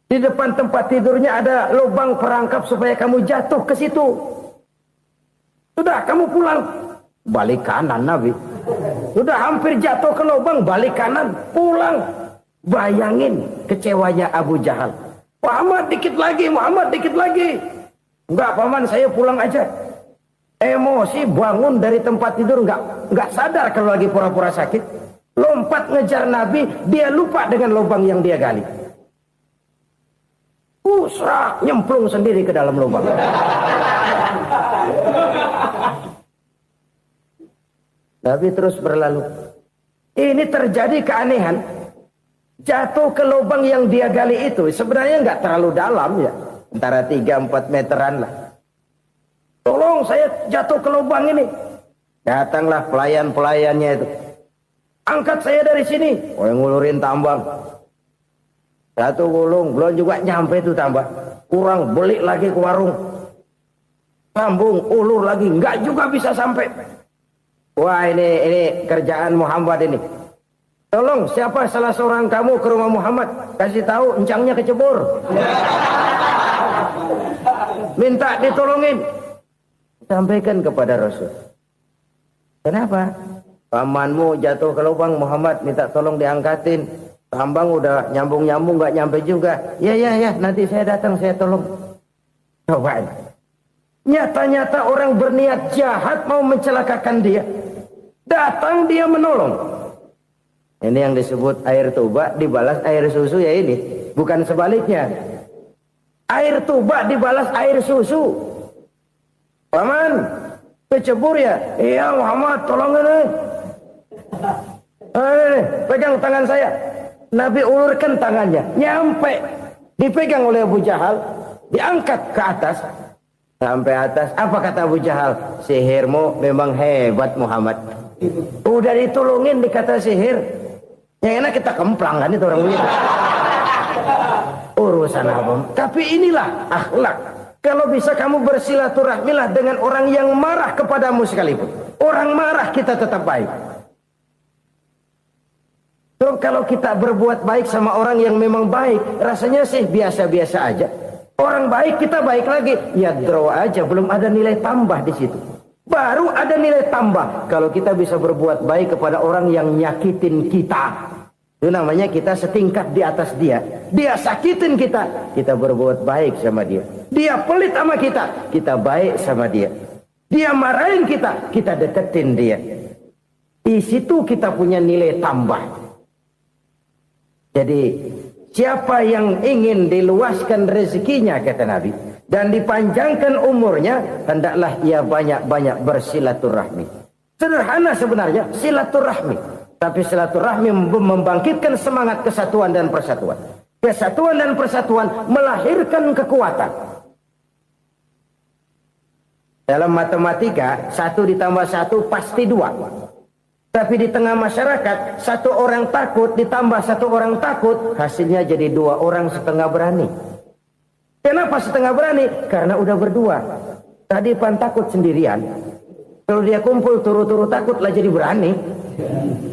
Di depan tempat tidurnya ada lubang perangkap supaya kamu jatuh ke situ. Sudah, kamu pulang. Balik kanan Nabi. Sudah hampir jatuh ke lubang, balik kanan, pulang. Bayangin kecewanya Abu Jahal. Muhammad dikit lagi, Muhammad dikit lagi. Enggak paman, saya pulang aja. Emosi bangun dari tempat tidur, enggak sadar kalau lagi pura-pura sakit. Lompat ngejar Nabi, dia lupa dengan lubang yang dia gali. Serak, nyemplung sendiri ke dalam lubang. Nabi terus berlalu. Ini terjadi keanehan. Jatuh ke lubang yang dia gali itu sebenarnya nggak terlalu dalam ya, antara 3-4 meteran lah. Tolong saya jatuh ke lubang ini. Datanglah pelayan-pelayannya itu. Angkat saya dari sini. Oh, yang ngulurin tambang. Satu gulung, belum juga nyampe itu tambang. Kurang, beli lagi ke warung. Sambung, ulur lagi, nggak juga bisa sampai. Wah, ini kerjaan Muhammad ini. Tolong, siapa salah seorang kamu ke rumah Muhammad, kasih tahu encangnya kecebur. Minta ditolongin. Sampaikan kepada Rasul. Kenapa? Pamanmu jatuh ke lubang, Muhammad minta tolong diangkatin. Tambang udah nyambung-nyambung nggak nyampe juga. Ya, nanti saya datang, saya tolong. Coba. Nyata-nyata orang berniat jahat mau mencelakakan dia. Datang dia menolong. Ini yang disebut air tuba dibalas air susu ya ini. Bukan sebaliknya. Air tuba dibalas air susu. Paman, kecebur ya? Iya Muhammad, tolong ini. Pegang tangan saya. Nabi ulurkan tangannya. Nyampe. Dipegang oleh Abu Jahal. Diangkat ke atas. Sampai atas. Apa kata Abu Jahal? Sihirmu memang hebat Muhammad. Udah ditolongin dikata sihir. Yang enak kita kemplang kan itu orang begitu. Urusan apa? Tapi inilah akhlak. Kalau bisa kamu bersilaturahmilah dengan orang yang marah kepadamu sekalipun. Orang marah kita tetap baik. So, kalau kita berbuat baik sama orang yang memang baik, rasanya sih biasa-biasa aja. Orang baik kita baik lagi. Ya draw aja, belum ada nilai tambah di situ. Baru ada nilai tambah kalau kita bisa berbuat baik kepada orang yang nyakitin kita. Itu namanya kita setingkat di atas dia. Dia sakitin kita, kita berbuat baik sama dia. Dia pelit sama kita, kita baik sama dia. Dia marahin kita, kita deketin dia. Di situ kita punya nilai tambah. Jadi siapa yang ingin diluaskan rezekinya kata Nabi dan dipanjangkan umurnya, hendaklah ia banyak-banyak bersilaturahmi. Sederhana sebenarnya silaturahmi, tapi silaturahmi membangkitkan semangat kesatuan dan persatuan. Kesatuan dan persatuan melahirkan kekuatan. Dalam matematika 1 ditambah 1 pasti 2. Tapi di tengah masyarakat 1 orang takut ditambah 1 orang takut, hasilnya jadi 2 orang setengah berani. Kenapa setengah berani? Karena udah berdua. Tadi pan takut sendirian. Kalau dia kumpul turu-turu takutlah jadi berani.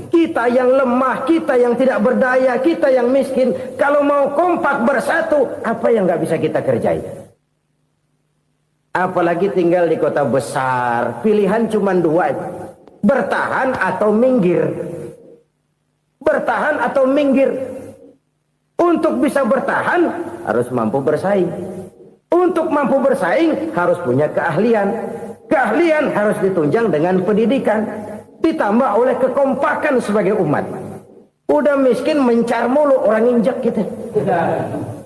Kita yang lemah, kita yang tidak berdaya, kita yang miskin, kalau mau kompak bersatu, apa yang nggak bisa kita kerjain? Apalagi tinggal di kota besar, pilihan cuma 2, bertahan atau minggir. Bertahan atau minggir. Untuk bisa bertahan harus mampu bersaing. Untuk mampu bersaing harus punya keahlian. Keahlian harus ditunjang dengan pendidikan, ditambah oleh kekompakan sebagai umat. Udah miskin mencar mulu, orang injak kita.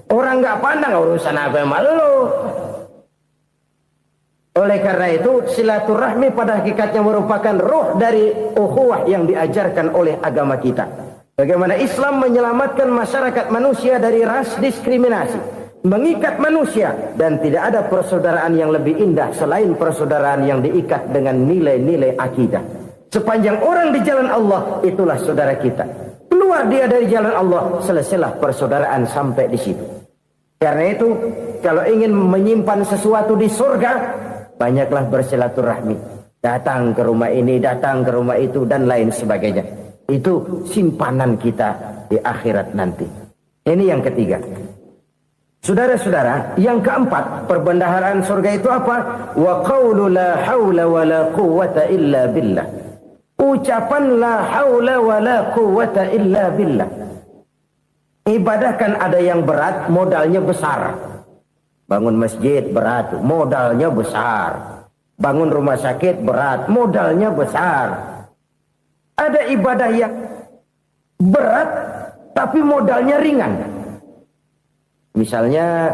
Orang nggak pandang urusan apa yang malu. Oleh karena itu silaturahmi pada hakikatnya merupakan roh dari ukhuwah yang diajarkan oleh agama kita. Bagaimana Islam menyelamatkan masyarakat manusia dari ras diskriminasi, mengikat manusia, dan tidak ada persaudaraan yang lebih indah selain persaudaraan yang diikat dengan nilai-nilai akidah. Sepanjang orang di jalan Allah, itulah saudara kita. Keluar dia dari jalan Allah, selesailah persaudaraan sampai di situ. Karena itu, kalau ingin menyimpan sesuatu di surga, banyaklah bersilaturahmi. Datang ke rumah ini, datang ke rumah itu, dan lain sebagainya. Itu simpanan kita di akhirat nanti. Ini yang ketiga. Saudara-saudara, yang keempat, perbendaharaan surga itu apa? Wa qawlu la hawla wa la quwwata illa billah. Ucapan la hawla wa la quwwata illa billah. Ibadah kan ada yang berat, modalnya besar. Bangun masjid berat, modalnya besar. Bangun rumah sakit berat, modalnya besar. Ada ibadah yang berat, tapi modalnya ringan. Misalnya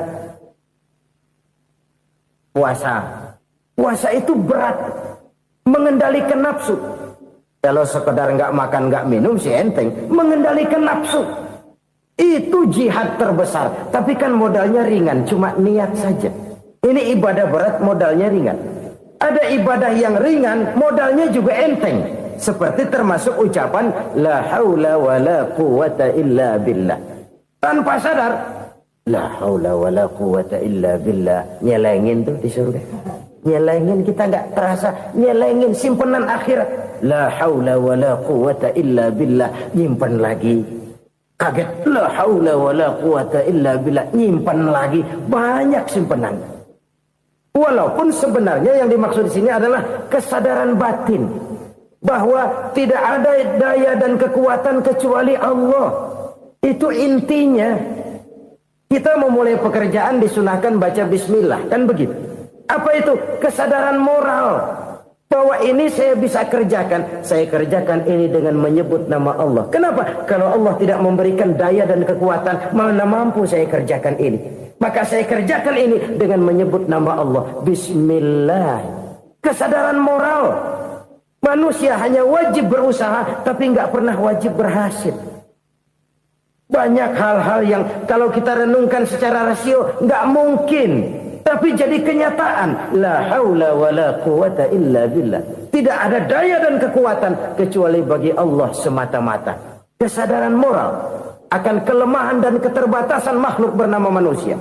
puasa. Puasa itu berat, mengendalikan nafsu. Kalau sekedar nggak makan nggak minum sih enteng. Mengendalikan nafsu itu jihad terbesar. Tapi kan modalnya ringan, cuma niat saja. Ini ibadah berat, modalnya ringan. Ada ibadah yang ringan, modalnya juga enteng. Seperti termasuk ucapan la haula wa la quwwata illa billah. Tanpa sadar, la haula wa la quwwata illa billah. Nyelengin tuh di surga. Nyelengin, kita nggak terasa. Nyelengin simpenan akhirat. La haula wa la quwwata illa billah. Nyimpan lagi. Kaget. La haula wa la quwwata illa billah. Nyimpan lagi. Banyak simpenan. Walaupun sebenarnya yang dimaksud di sini adalah kesadaran batin. Bahwa tidak ada daya dan kekuatan kecuali Allah. Itu intinya. Kita memulai pekerjaan disunahkan baca bismillah. Kan begitu. Apa itu? Kesadaran moral. Bahwa ini saya bisa kerjakan. Saya kerjakan ini dengan menyebut nama Allah. Kenapa? Kalau Allah tidak memberikan daya dan kekuatan, mana mampu saya kerjakan ini. Maka saya kerjakan ini dengan menyebut nama Allah. Bismillah. Kesadaran moral. Manusia hanya wajib berusaha, tapi nggak pernah wajib berhasil. Banyak hal-hal yang kalau kita renungkan secara rasio nggak mungkin. Tapi jadi kenyataan. La haula wa la quwata illa billah. Tidak ada daya dan kekuatan kecuali bagi Allah semata-mata. Kesadaran moral akan kelemahan dan keterbatasan makhluk bernama manusia.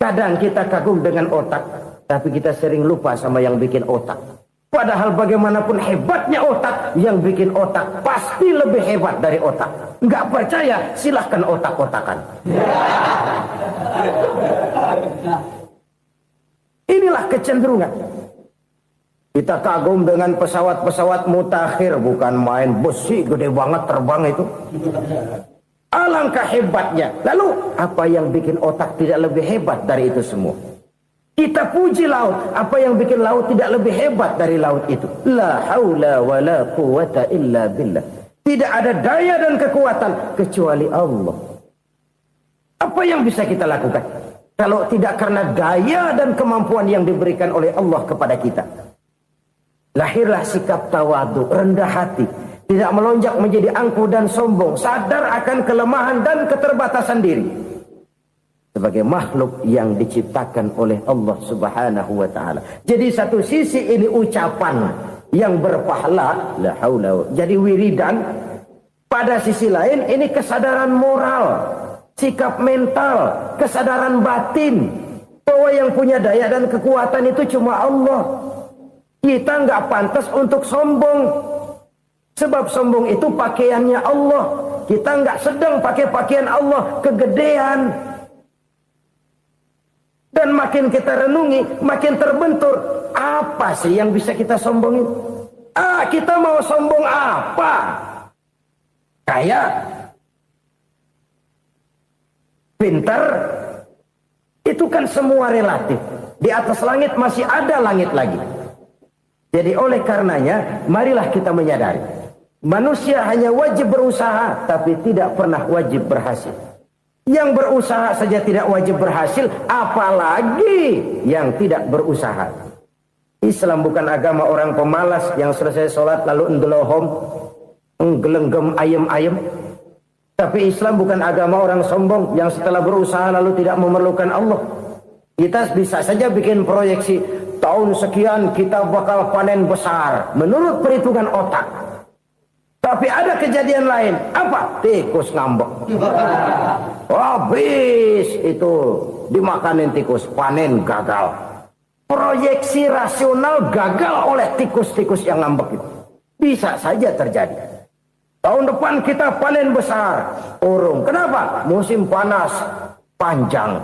Kadang kita kagum dengan otak, tapi kita sering lupa sama yang bikin otak. Padahal bagaimanapun hebatnya otak, yang bikin otak pasti lebih hebat dari otak. Nggak percaya, silahkan otak-otakan. Inilah kecenderungan. Kita kagum dengan pesawat-pesawat mutakhir, bukan main besi gede banget terbang itu. Alangkah hebatnya. Lalu apa yang bikin otak tidak lebih hebat dari itu semua? Kita puji laut. Apa yang bikin laut tidak lebih hebat dari laut itu? La haula wa la quwata illa billah. Tidak ada daya dan kekuatan kecuali Allah. Apa yang bisa kita lakukan? Kalau tidak karena daya dan kemampuan yang diberikan oleh Allah kepada kita. Lahirlah sikap tawadu, rendah hati. Tidak melonjak menjadi angkuh dan sombong. Sadar akan kelemahan dan keterbatasan diri. Sebagai makhluk yang diciptakan oleh Allah subhanahu wa ta'ala. Jadi satu sisi ini ucapan yang berpahala. La haula. Jadi wiridan. Pada sisi lain ini kesadaran moral. Sikap mental, kesadaran batin, bahwa yang punya daya dan kekuatan itu cuma Allah. Kita nggak pantas untuk sombong, sebab sombong itu pakaiannya Allah. Kita nggak sedang pakai pakaian Allah, kegedean. Dan makin kita renungi, makin terbentur. Apa sih yang bisa kita sombongin? Kita mau sombong apa? Kayak pintar, itu kan semua relatif. Di atas langit masih ada langit lagi. Jadi oleh karenanya, marilah kita menyadari. Manusia hanya wajib berusaha, tapi tidak pernah wajib berhasil. Yang berusaha saja tidak wajib berhasil, apalagi yang tidak berusaha. Islam bukan agama orang pemalas yang selesai sholat lalu endelohom, nggelenggem ayem-ayem. Tapi Islam bukan agama orang sombong yang setelah berusaha lalu tidak memerlukan Allah. Kita bisa saja bikin proyeksi, tahun sekian kita bakal panen besar menurut perhitungan otak. Tapi ada kejadian lain. Apa? Tikus ngambek. Habis itu dimakanin tikus, panen gagal. Proyeksi rasional gagal oleh tikus-tikus yang ngambek itu. Bisa saja terjadi. Tahun depan kita panen besar. Urung. Kenapa? Musim panas panjang.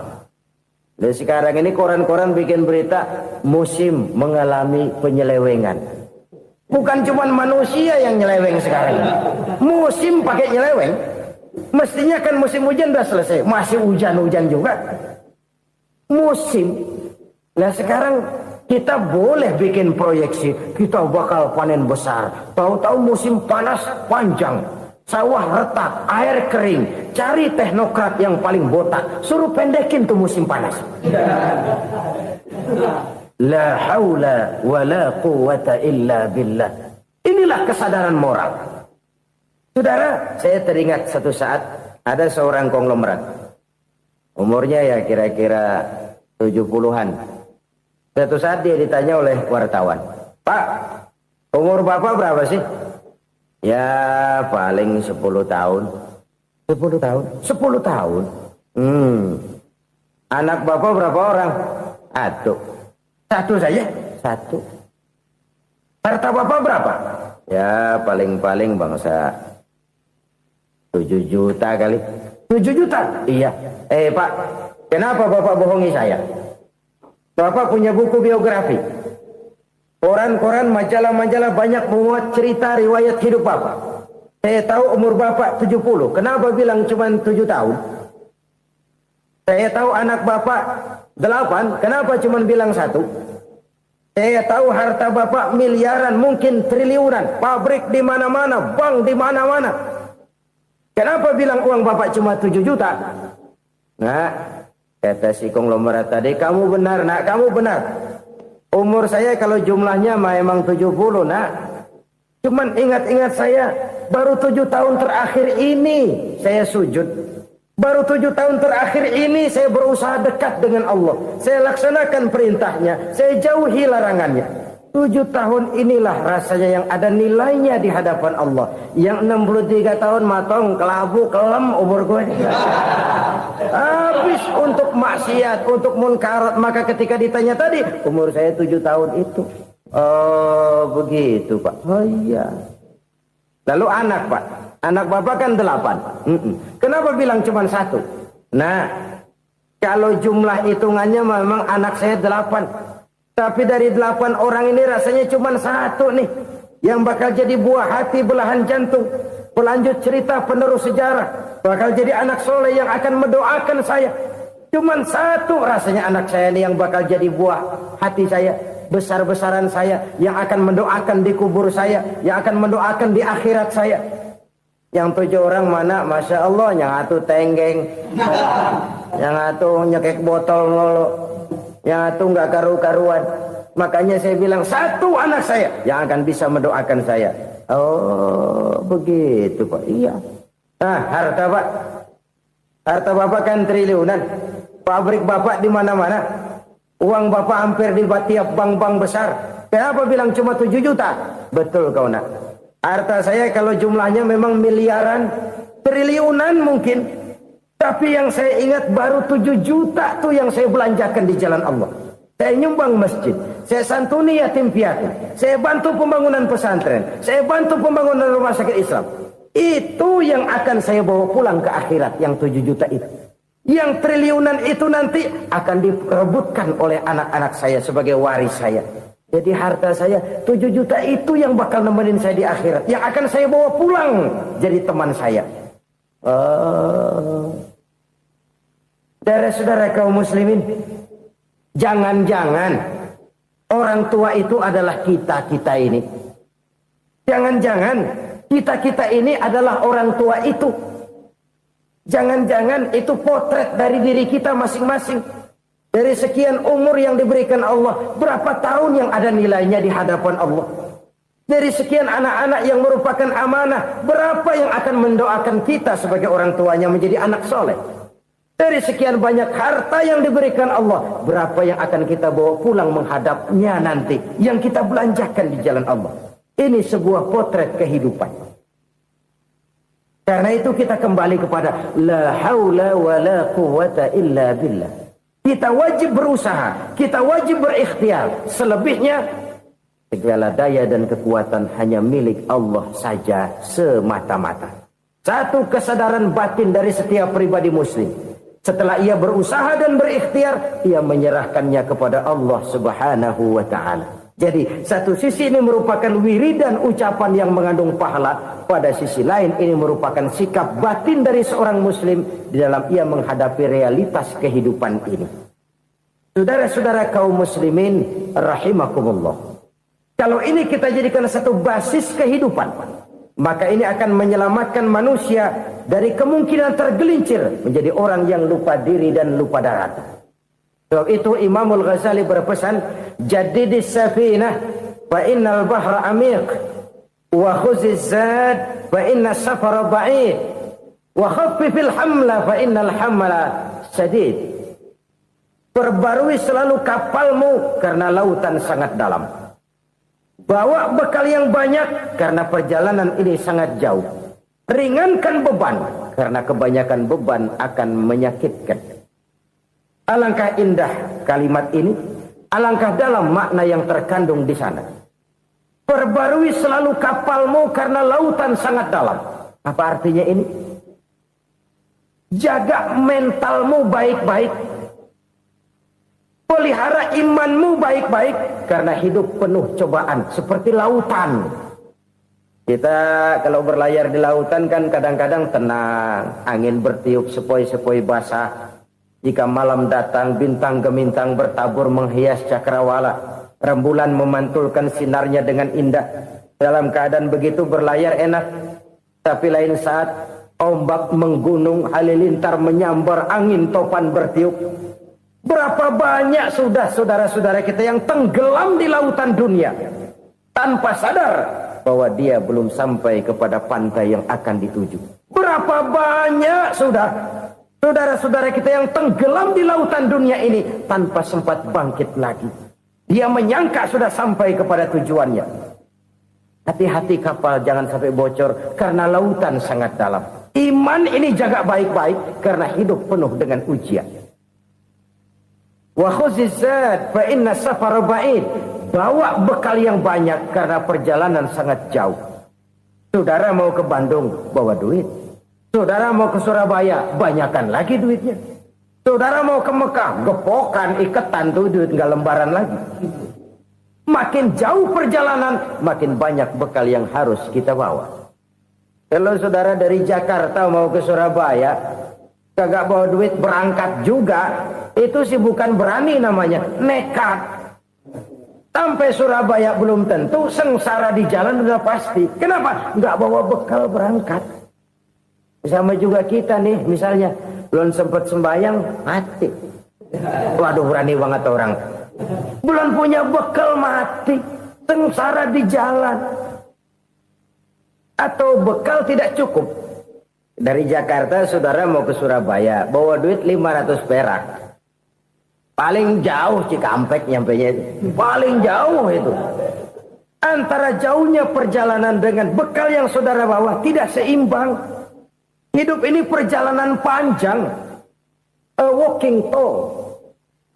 Dan sekarang ini koran-koran bikin berita musim mengalami penyelewengan. Bukan cuma manusia yang nyeleweng sekarang. Musim pakai nyeleweng. Mestinya kan musim hujan udah selesai. Masih hujan-hujan juga. Musim. Nah sekarang kita boleh bikin proyeksi, kita bakal panen besar. Tahu-tahu musim panas panjang, sawah retak, air kering. Cari teknokrat yang paling botak, suruh pendekin tuh musim panas. La haula wa la quwata illa billah. Inilah kesadaran moral. Saudara, saya teringat satu saat ada seorang konglomerat. Umurnya ya kira-kira 70-an. Suatu saat dia ditanya oleh wartawan, Pak, umur Bapak berapa sih? Ya paling 10 tahun. 10 tahun? 10 tahun? Anak Bapak berapa orang? Satu saja? Satu. Harta Bapak berapa? Ya paling-paling bangsa 7 juta kali. 7 juta? Iya. Pak, kenapa Bapak bohongi saya? Bapak punya buku biografi. Koran-koran, majalah-majalah banyak memuat cerita riwayat hidup Bapak. Saya tahu umur Bapak 70. Kenapa bilang cuma 7 tahun? Saya tahu anak Bapak 8. Kenapa cuma bilang 1? Saya tahu harta bapak miliaran, mungkin triliunan, pabrik di mana-mana, bank di mana-mana. Kenapa bilang uang bapak cuma 7 juta? Nah, kata si konglomerat tadi, kamu benar nak, kamu benar. Umur saya kalau jumlahnya memang 70 nak. Cuman ingat-ingat saya, baru 7 tahun terakhir ini saya sujud. Baru 7 tahun terakhir ini saya berusaha dekat dengan Allah. Saya laksanakan perintahnya, saya jauhi larangannya. 7 tahun inilah rasanya yang ada nilainya di hadapan Allah. Yang 63 tahun matong, kelabu, kelem umur gue. Habis untuk maksiat, untuk munkarat. Maka ketika ditanya tadi, umur saya 7 tahun itu. Oh begitu Pak. Oh iya. Lalu anak Pak. Anak bapak kan 8. Kenapa bilang cuma 1? Nah, kalau jumlah hitungannya memang anak saya 8. Tapi dari 8 orang ini rasanya cuma 1 nih. Yang bakal jadi buah hati, belahan jantung. Pelanjut cerita, penerus sejarah. Bakal jadi anak soleh yang akan mendoakan saya. Cuma 1 rasanya anak saya ini yang bakal jadi buah hati saya. Besar-besaran saya. Yang akan mendoakan di kubur saya. Yang akan mendoakan di akhirat saya. Yang 7 orang mana, Masya Allah, yang atu tenggeng, yang atu nyekek botol ngolo, yang atu nggak karu-karuan. Makanya saya bilang 1 anak saya yang akan bisa mendoakan saya. Oh begitu Pak. Iya. Nah harta Pak, harta bapak kan triliunan, pabrik bapak di mana-mana, uang bapak hampir di tiap bank-bank besar. Kenapa bilang cuma 7 juta? Betul kau nak. Harta saya kalau jumlahnya memang miliaran, triliunan mungkin. Tapi yang saya ingat baru 7 juta tuh yang saya belanjakan di jalan Allah. Saya nyumbang masjid, saya santuni yatim piatu, saya bantu pembangunan pesantren, saya bantu pembangunan rumah sakit Islam. Itu yang akan saya bawa pulang ke akhirat, yang 7 juta itu. Yang triliunan itu nanti akan diperebutkan oleh anak-anak saya sebagai waris saya. Jadi harta saya 7 juta itu yang bakal nemenin saya di akhirat. Yang akan saya bawa pulang jadi teman saya. Saudara-saudara kaum muslimin, jangan-jangan orang tua itu adalah kita-kita ini. Jangan-jangan kita-kita ini adalah orang tua itu. Jangan-jangan itu potret dari diri kita masing-masing. Dari sekian umur yang diberikan Allah, berapa tahun yang ada nilainya di hadapan Allah? Dari sekian anak-anak yang merupakan amanah, berapa yang akan mendoakan kita sebagai orang tuanya menjadi anak soleh? Dari sekian banyak harta yang diberikan Allah, berapa yang akan kita bawa pulang menghadapnya nanti, yang kita belanjakan di jalan Allah? Ini sebuah potret kehidupan. Karena itu kita kembali kepada la haula wa la quwwata illa billah. Kita wajib berusaha, kita wajib berikhtiar. Selebihnya, segala daya dan kekuatan hanya milik Allah saja semata-mata. Satu kesadaran batin dari setiap pribadi muslim. Setelah ia berusaha dan berikhtiar, ia menyerahkannya kepada Allah Subhanahu wa ta'ala. Jadi, satu sisi ini merupakan wiridan ucapan yang mengandung pahala. Pada sisi lain, ini merupakan sikap batin dari seorang muslim di dalam ia menghadapi realitas kehidupan ini. Saudara-saudara kaum muslimin, rahimakumullah. Kalau ini kita jadikan satu basis kehidupan, maka ini akan menyelamatkan manusia dari kemungkinan tergelincir menjadi orang yang lupa diri dan lupa darat. Sebab itu Imamul Ghazali berpesan, jadidis safinah fa innal bahra amiq wa khuziz zad fa inna safara ba'id wa khaffifil hamla fa innal hamla sadid. Perbarui selalu kapalmu karena lautan sangat dalam. Bawa bekal yang banyak karena perjalanan ini sangat jauh. Ringankan beban karena kebanyakan beban akan menyakitkan. Alangkah indah kalimat ini, alangkah dalam makna yang terkandung di sana. Perbarui selalu kapalmu karena lautan sangat dalam. Apa artinya ini? Jaga mentalmu baik-baik. Pelihara imanmu baik-baik karena hidup penuh cobaan seperti lautan. Kita kalau berlayar di lautan kan kadang-kadang tenang, angin bertiup sepoi-sepoi basah. Jika malam datang bintang gemintang bertabur menghias cakrawala. Rembulan memantulkan sinarnya dengan indah. Dalam keadaan begitu berlayar enak. Tapi lain saat ombak menggunung, halilintar menyambar, angin topan bertiup. Berapa banyak sudah saudara-saudara kita yang tenggelam di lautan dunia tanpa sadar bahwa dia belum sampai kepada pantai yang akan dituju. Berapa banyak sudah saudara-saudara kita yang tenggelam di lautan dunia ini tanpa sempat bangkit lagi. Dia menyangka sudah sampai kepada tujuannya. Hati-hati kapal jangan sampai bocor karena lautan sangat dalam. Iman ini jaga baik-baik karena hidup penuh dengan ujian. Wa khuzizat fa inna safara ba'id. Bawa bekal yang banyak karena perjalanan sangat jauh. Saudara mau ke Bandung, bawa duit. Saudara mau ke Surabaya, banyakan lagi duitnya. Saudara mau ke Mekah, gepokan, iketan tuh duit nggak lembaran lagi. Makin jauh perjalanan, makin banyak bekal yang harus kita bawa. Kalau saudara dari Jakarta mau ke Surabaya, kagak bawa duit berangkat juga, itu sih bukan berani namanya, nekat. Sampai Surabaya belum tentu, sengsara di jalan udah pasti. Kenapa? Nggak bawa bekal berangkat. Sama juga kita nih, misalnya belum sempat sembahyang, mati. Waduh, berani banget orang. Belum punya bekal, mati. Sengsara di jalan. Atau bekal tidak cukup. Dari Jakarta saudara mau ke Surabaya, bawa duit 500 perak. Paling jauh Cikampek nyampenya itu. Paling jauh itu. Antara jauhnya perjalanan dengan bekal yang saudara bawa tidak seimbang. Hidup ini perjalanan panjang. A walking tour.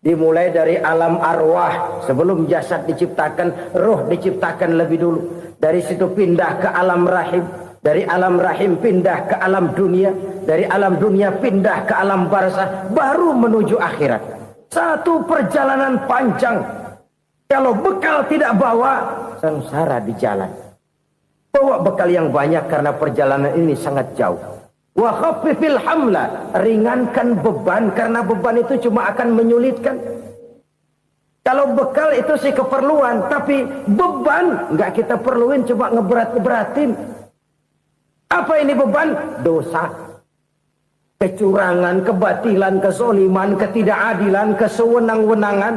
Dimulai dari alam arwah. Sebelum jasad diciptakan, roh diciptakan lebih dulu. Dari situ pindah ke alam rahim. Dari alam rahim pindah ke alam dunia. Dari alam dunia pindah ke alam barzah. Baru menuju akhirat. Satu perjalanan panjang. Kalau bekal tidak bawa, sengsara di jalan. Bawa bekal yang banyak karena perjalanan ini sangat jauh. Wa khaffifil hamla, ringankan beban karena beban itu cuma akan menyulitkan. Kalau bekal itu sih keperluan, tapi beban nggak kita perluin, cuma ngeberat-ngeberatin. Apa ini beban? Dosa, kecurangan, kebatilan, kezoliman, ketidakadilan, kesewenang-wenangan.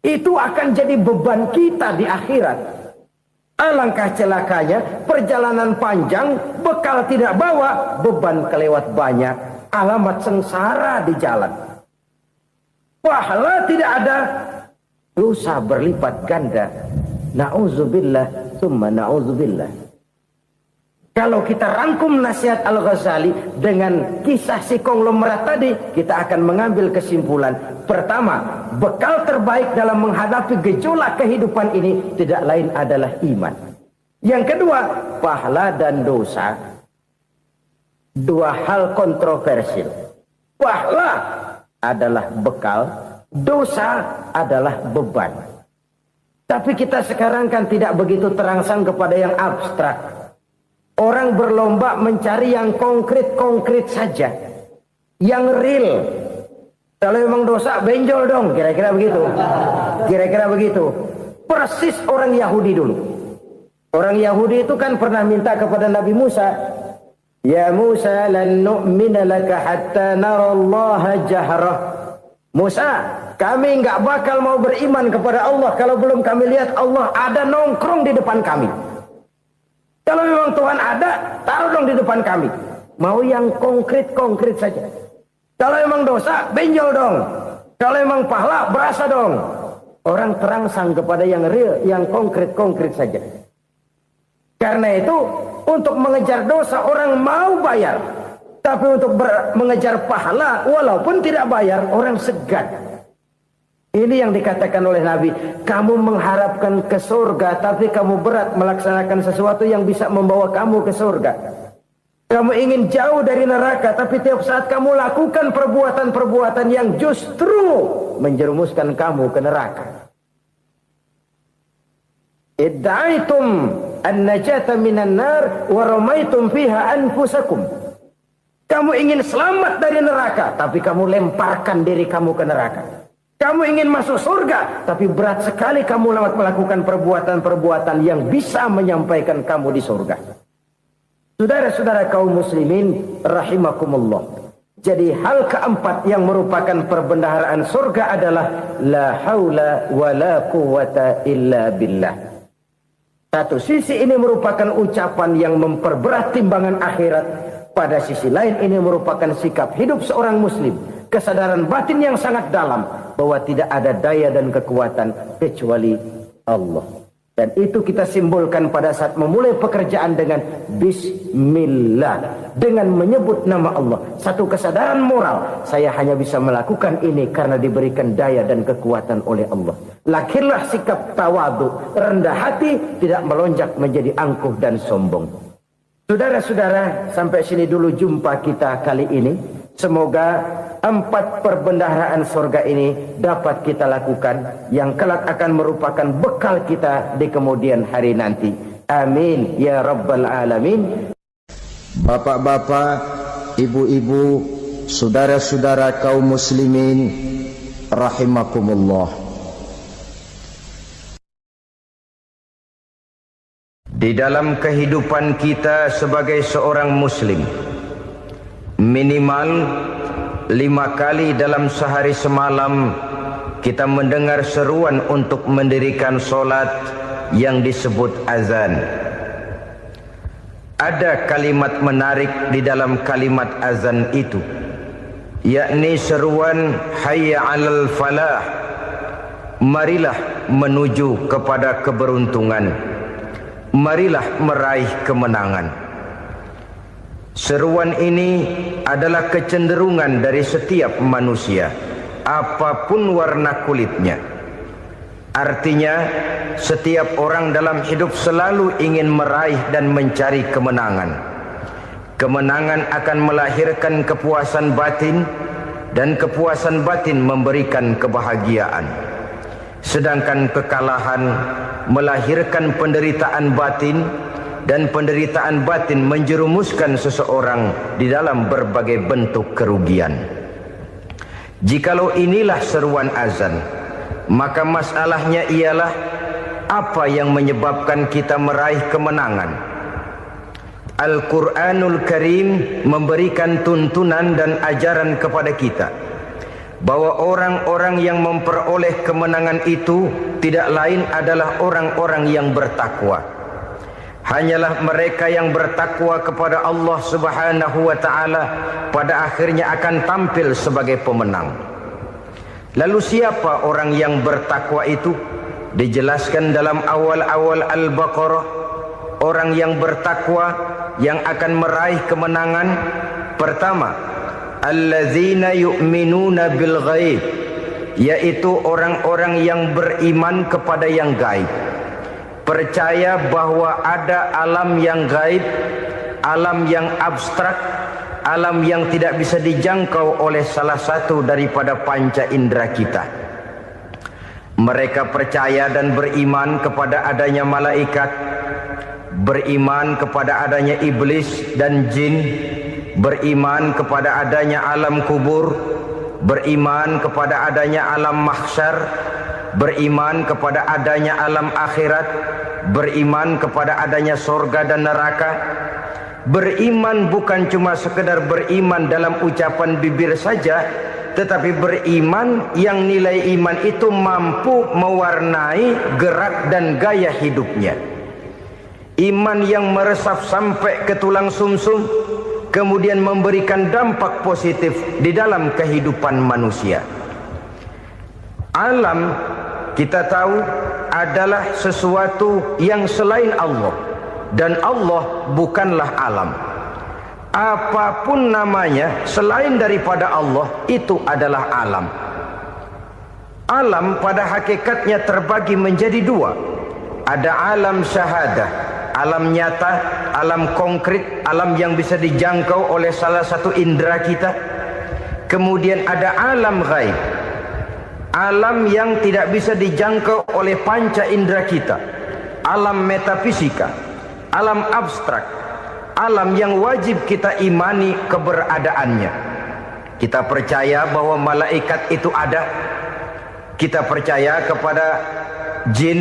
Itu akan jadi beban kita di akhirat. Alangkah celakanya, perjalanan panjang, bekal tidak bawa, beban kelewat banyak, alamat sengsara di jalan. Pahala tidak ada, dosa berlipat ganda. Na'udzubillah, summa na'udzubillah. Kalau kita rangkum nasihat Al-Ghazali dengan kisah si konglomerat tadi, kita akan mengambil kesimpulan. Pertama, bekal terbaik dalam menghadapi gejolak kehidupan ini tidak lain adalah iman. Yang kedua, pahala dan dosa. Dua hal kontroversial. Pahala adalah bekal, dosa adalah beban. Tapi kita sekarang kan tidak begitu terangsang kepada yang abstrak. Orang berlomba mencari yang konkret-konkret saja. Yang real. Kalau memang dosa, benjol dong. Kira-kira begitu. Kira-kira begitu. Persis orang Yahudi dulu. Orang Yahudi itu kan pernah minta kepada Nabi Musa. Ya Musa, lan nu'mina laka hatta narallaha jahrah. Musa, kami nggak bakal mau beriman kepada Allah kalau belum kami lihat Allah ada nongkrong di depan kami. Kalau memang Tuhan ada, taruh dong di depan kami. Mau yang konkret-konkret saja. Kalau memang dosa, benjol dong. Kalau memang pahala, berasa dong. Orang terangsang kepada yang real, yang konkret-konkret saja. Karena itu, untuk mengejar dosa, orang mau bayar. Tapi untuk mengejar pahala, walaupun tidak bayar, orang segan. Ini yang dikatakan oleh Nabi, kamu mengharapkan ke surga, tapi kamu berat melaksanakan sesuatu yang bisa membawa kamu ke surga. Kamu ingin jauh dari neraka, tapi tiap saat kamu lakukan perbuatan-perbuatan yang justru menjerumuskan kamu ke neraka. Idda'aitum an-najata minan nar wa ramaitum fiha anfusakum. Kamu ingin selamat dari neraka, tapi kamu lemparkan diri kamu ke neraka. Kamu ingin masuk surga, tapi berat sekali kamu melakukan perbuatan-perbuatan yang bisa menyampaikan kamu di surga. Saudara-saudara kaum muslimin rahimakumullah. Jadi hal keempat yang merupakan perbendaharaan surga adalah la haula wa la quwata illa billah. Satu sisi ini merupakan ucapan yang memperberat timbangan akhirat. Pada sisi lain ini merupakan sikap hidup seorang muslim. Kesadaran batin yang sangat dalam bahwa tidak ada daya dan kekuatan kecuali Allah. Dan itu kita simbolkan pada saat memulai pekerjaan dengan bismillah, dengan menyebut nama Allah. Satu kesadaran moral, saya hanya bisa melakukan ini karena diberikan daya dan kekuatan oleh Allah. Lahirlah sikap tawadu, rendah hati, tidak melonjak menjadi angkuh dan sombong. Saudara-saudara, sampai sini dulu jumpa kita kali ini. Semoga 4 perbendaharaan surga ini dapat kita lakukan, yang kelak akan merupakan bekal kita di kemudian hari nanti. Amin ya rabbal alamin. Bapak-bapak, ibu-ibu, saudara-saudara kaum muslimin rahimakumullah. Di dalam kehidupan kita sebagai seorang muslim, minimal 5 kali dalam sehari semalam kita mendengar seruan untuk mendirikan solat yang disebut azan. Ada kalimat menarik di dalam kalimat azan itu, yakni seruan hayya 'alal falah, marilah menuju kepada keberuntungan, marilah meraih kemenangan. Seruan ini adalah kecenderungan dari setiap manusia, apapun warna kulitnya. Artinya, setiap orang dalam hidup selalu ingin meraih dan mencari kemenangan. Kemenangan akan melahirkan kepuasan batin, dan kepuasan batin memberikan kebahagiaan. Sedangkan kekalahan melahirkan penderitaan batin, dan penderitaan batin menjerumuskan seseorang di dalam berbagai bentuk kerugian. Jikalau inilah seruan azan, maka masalahnya ialah apa yang menyebabkan kita meraih kemenangan. Al-Quranul Karim memberikan tuntunan dan ajaran kepada kita bahwa orang-orang yang memperoleh kemenangan itu tidak lain adalah orang-orang yang bertakwa. Hanyalah mereka yang bertakwa kepada Allah Subhanahu wa ta'ala pada akhirnya akan tampil sebagai pemenang. Lalu siapa orang yang bertakwa itu? Dijelaskan dalam awal-awal Al-Baqarah, orang yang bertakwa yang akan meraih kemenangan. Pertama, allazina yu'minuna bil ghaib, yaitu orang-orang yang beriman kepada yang gaib. Percaya bahwa ada alam yang gaib, alam yang abstrak, alam yang tidak bisa dijangkau oleh salah satu daripada panca indera kita. Mereka percaya dan beriman kepada adanya malaikat, beriman kepada adanya iblis dan jin, beriman kepada adanya alam kubur, beriman kepada adanya alam mahsyar, beriman kepada adanya alam akhirat, beriman kepada adanya surga dan neraka. Beriman bukan cuma sekedar beriman dalam ucapan bibir saja, tetapi beriman yang nilai iman itu mampu mewarnai gerak dan gaya hidupnya. Iman yang meresap sampai ke tulang sumsum, kemudian memberikan dampak positif di dalam kehidupan manusia. Alam, kita tahu, adalah sesuatu yang selain Allah, dan Allah bukanlah alam. Apapun namanya selain daripada Allah, itu adalah alam. Alam pada hakikatnya terbagi menjadi 2. Ada alam syahadah, alam nyata, alam konkret, alam yang bisa dijangkau oleh salah satu indera kita. Kemudian ada alam ghaib, alam yang tidak bisa dijangkau oleh panca indera kita, alam metafisika, alam abstrak, alam yang wajib kita imani keberadaannya. Kita percaya bahwa malaikat itu ada, Kita percaya kepada jin,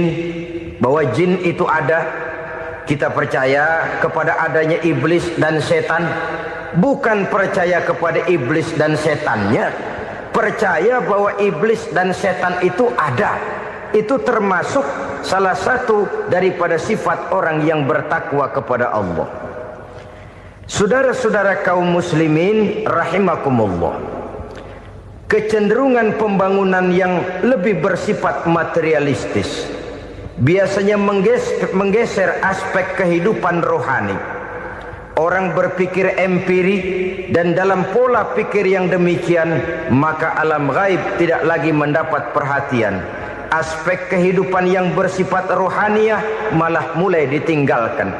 bahwa jin itu ada. Kita percaya kepada adanya iblis dan setan. Bukan percaya kepada iblis dan setannya, percaya bahwa iblis dan setan itu ada. Itu termasuk salah satu daripada sifat orang yang bertakwa kepada Allah. Saudara-saudara kaum muslimin rahimakumullah, kecenderungan pembangunan yang lebih bersifat materialistis biasanya menggeser aspek kehidupan rohani. Orang berpikir empiri, dan dalam pola pikir yang demikian maka alam gaib tidak lagi mendapat perhatian. Aspek kehidupan yang bersifat rohaniah malah mulai ditinggalkan.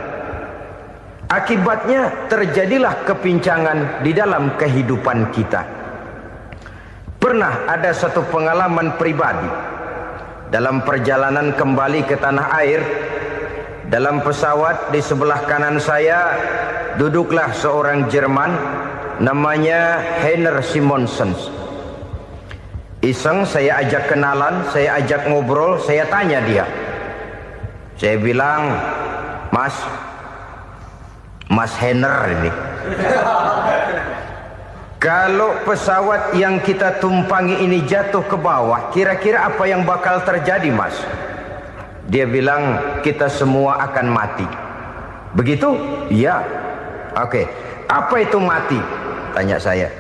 Akibatnya terjadilah kepincangan di dalam kehidupan kita. Pernah ada satu pengalaman pribadi dalam perjalanan kembali ke tanah air. Dalam pesawat di sebelah kanan saya duduklah seorang Jerman namanya Heiner Simonsen. Iseng saya ajak kenalan, saya ajak ngobrol, saya tanya dia. Saya bilang, Mas Heiner ini, kalau pesawat yang kita tumpangi ini jatuh ke bawah, kira-kira apa yang bakal terjadi, Mas? Dia bilang, kita semua akan mati. Begitu? Iya. Oke. Apa itu mati? Tanya saya.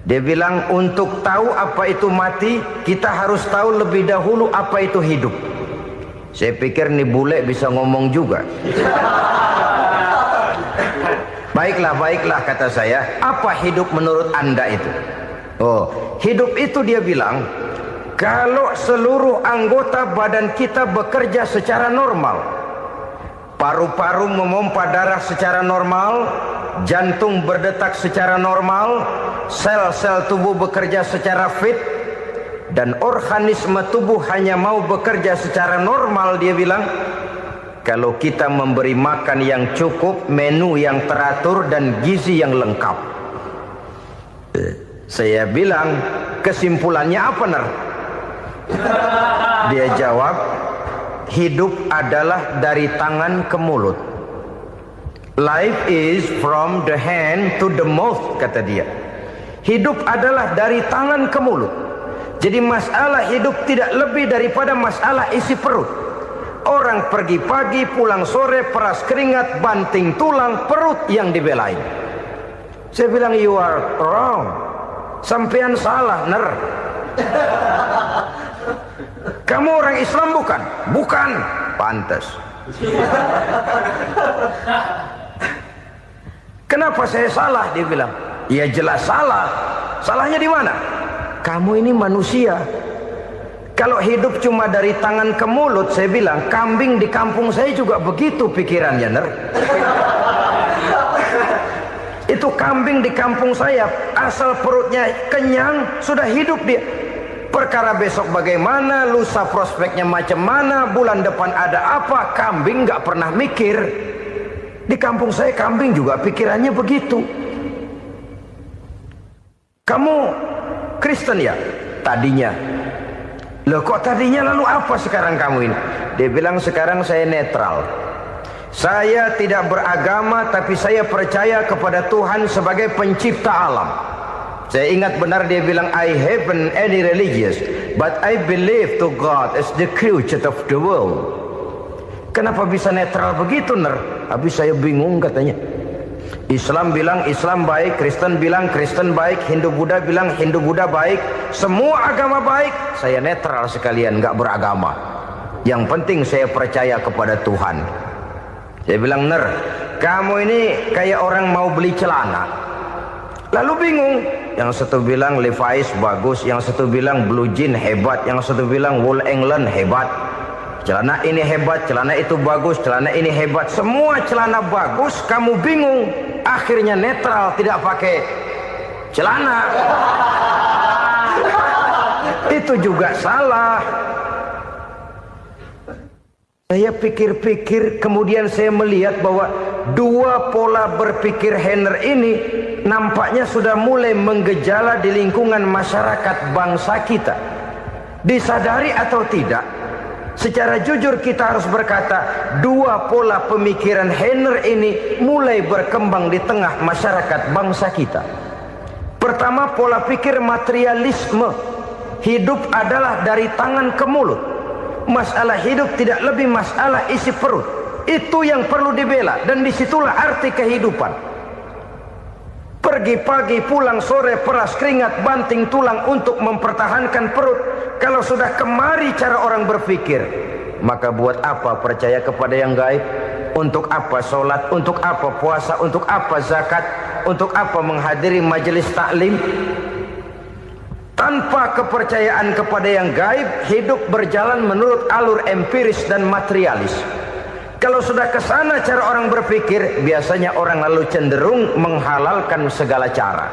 Dia bilang, untuk tahu apa itu mati, kita harus tahu lebih dahulu apa itu hidup. Saya pikir nih bule bisa ngomong juga. Baiklah kata saya. Apa hidup menurut Anda itu? Oh, hidup itu dia bilang, kalau seluruh anggota badan kita bekerja secara normal, paru-paru memompa darah secara normal, jantung berdetak secara normal, sel-sel tubuh bekerja secara fit, dan organisme tubuh hanya mau bekerja secara normal, dia bilang, kalau kita memberi makan yang cukup, menu yang teratur, dan gizi yang lengkap. Saya bilang, kesimpulannya apa, Ner? Dia jawab, hidup adalah dari tangan ke mulut. Life is from the hand to the mouth, kata dia. Hidup adalah dari tangan ke mulut. Jadi masalah hidup tidak lebih daripada masalah isi perut. Orang pergi pagi, pulang sore, peras keringat, banting tulang, perut yang dibelain. Saya bilang, you are wrong. Sampean salah, Ner. Kamu orang Islam bukan? Bukan. Pantas. Kenapa saya salah? Dia bilang, ya jelas salah. Salahnya di mana? Kamu ini manusia. Kalau hidup cuma dari tangan ke mulut, saya bilang, kambing di kampung saya juga begitu pikirannya, Ner. Itu kambing di kampung saya, asal perutnya kenyang, sudah hidup dia. Perkara besok bagaimana, lusa prospeknya macam mana, bulan depan ada apa, kambing nggak pernah mikir. Di kampung saya kambing juga pikirannya begitu. Kamu Kristen ya? Tadinya. Loh kok tadinya, lalu apa sekarang kamu ini? Dia bilang, sekarang saya netral. Saya tidak beragama, tapi saya percaya kepada Tuhan sebagai pencipta alam. Saya ingat benar dia bilang, I haven't any religious, but I believe to God as the creator of the world. Kenapa bisa netral begitu, Ner? Habis saya bingung katanya. Islam bilang Islam baik, Kristen bilang Kristen baik, Hindu Buddha bilang Hindu Buddha baik, semua agama baik. Saya netral sekalian, nggak beragama. Yang penting saya percaya kepada Tuhan. Saya bilang, Ner, kamu ini kayak orang mau beli celana. Lalu bingung. Yang satu bilang Levi's bagus, yang satu bilang Blue Jean hebat, yang satu bilang Wool England hebat. Celana ini hebat, celana itu bagus, celana ini hebat. Semua celana bagus, kamu bingung. Akhirnya netral, tidak pakai celana. Itu juga salah. Saya pikir-pikir, kemudian saya melihat bahwa dua pola berpikir Heiner ini nampaknya sudah mulai menggejala di lingkungan masyarakat bangsa kita. Disadari atau tidak, secara jujur kita harus berkata, dua pola pemikiran Henner ini mulai berkembang di tengah masyarakat bangsa kita. Pertama, pola pikir materialisme. Hidup adalah dari tangan ke mulut. Masalah hidup tidak lebih masalah isi perut. Itu yang perlu dibela, dan disitulah arti kehidupan. Pergi pagi, pulang sore, peras keringat, banting tulang untuk mempertahankan perut. Kalau sudah kemari cara orang berpikir, maka buat apa percaya kepada yang gaib? Untuk apa sholat? Untuk apa puasa? Untuk apa zakat? Untuk apa menghadiri majelis taklim? Tanpa kepercayaan kepada yang gaib, hidup berjalan menurut alur empiris dan materialis. Kalau sudah ke sana cara orang berpikir, biasanya orang lalu cenderung menghalalkan segala cara.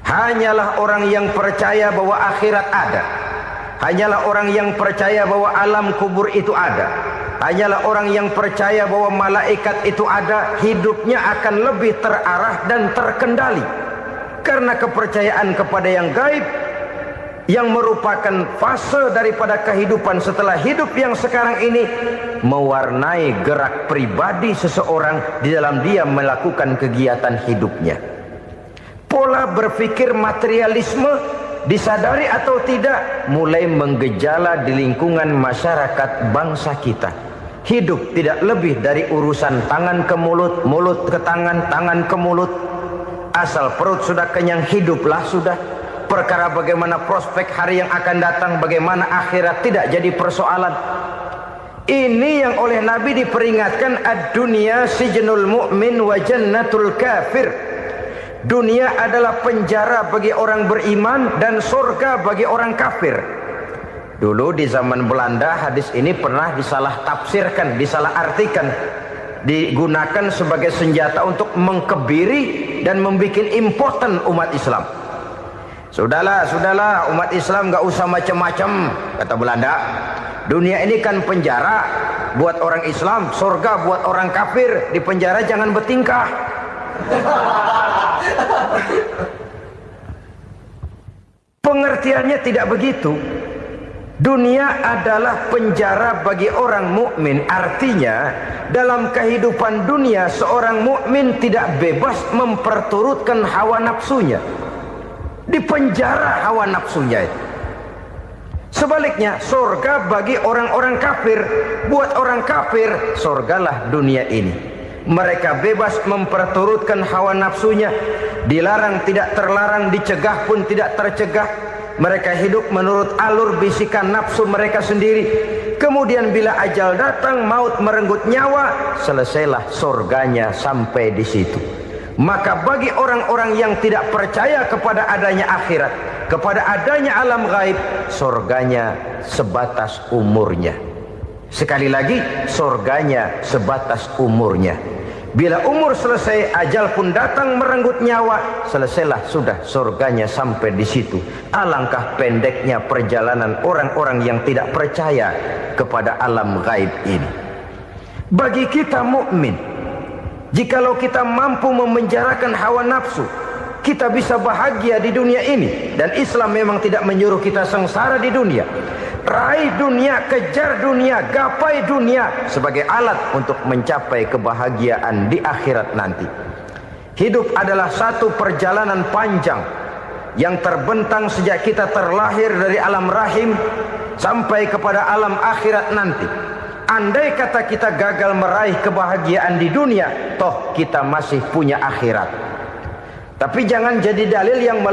Hanyalah orang yang percaya bahwa akhirat ada. Hanyalah orang yang percaya bahwa alam kubur itu ada. Hanyalah orang yang percaya bahwa malaikat itu ada, hidupnya akan lebih terarah dan terkendali. Karena kepercayaan kepada yang gaib, yang merupakan fase daripada kehidupan setelah hidup yang sekarang ini, mewarnai gerak pribadi seseorang di dalam dia melakukan kegiatan hidupnya. Pola berpikir materialisme, disadari atau tidak, mulai menggejala di lingkungan masyarakat bangsa kita. Hidup tidak lebih dari urusan tangan ke mulut, mulut ke tangan, tangan ke mulut. Asal perut sudah kenyang, hiduplah sudah. Perkara bagaimana prospek hari yang akan datang, bagaimana akhirat, tidak jadi persoalan. Ini yang oleh Nabi diperingatkan, ad-dunya sijnul mu'min wa jannatul kafir. Dunia adalah penjara bagi orang beriman dan surga bagi orang kafir. Dulu di zaman Belanda hadis ini pernah disalah tafsirkan, disalah artikan, digunakan sebagai senjata untuk mengkebiri dan membuat impoten umat Islam. Sudahlah umat Islam gak usah macam-macam, kata Belanda. Dunia ini kan penjara buat orang Islam, surga buat orang kafir. Di penjara jangan bertingkah. Pengertiannya tidak begitu. Dunia adalah penjara bagi orang mukmin. Artinya dalam kehidupan dunia seorang mukmin tidak bebas memperturutkan hawa nafsunya. Di penjara hawa nafsunya itu. Sebaliknya, surga bagi orang-orang kafir. Buat orang kafir, surgalah dunia ini. Mereka bebas memperturutkan hawa nafsunya. Dilarang tidak terlarang, dicegah pun tidak tercegah. Mereka hidup menurut alur bisikan nafsu mereka sendiri. Kemudian bila ajal datang, maut merenggut nyawa, selesailah surganya sampai di situ. Maka bagi orang-orang yang tidak percaya kepada adanya akhirat, kepada adanya alam gaib, surganya sebatas umurnya. Sekali lagi, surganya sebatas umurnya. Bila umur selesai, ajal pun datang merenggut nyawa, selesailah sudah surganya sampai di situ. Alangkah pendeknya perjalanan orang-orang yang tidak percaya kepada alam gaib ini. Bagi kita mukmin, jikalau kita mampu memenjarakan hawa nafsu, kita bisa bahagia di dunia ini. Dan Islam memang tidak menyuruh kita sengsara di dunia. Raih dunia, kejar dunia, gapai dunia sebagai alat untuk mencapai kebahagiaan di akhirat nanti. Hidup adalah satu perjalanan panjang yang terbentang sejak kita terlahir dari alam rahim sampai kepada alam akhirat nanti. Andai kata kita gagal meraih kebahagiaan di dunia, toh kita masih punya akhirat. Tapi jangan jadi dalil yang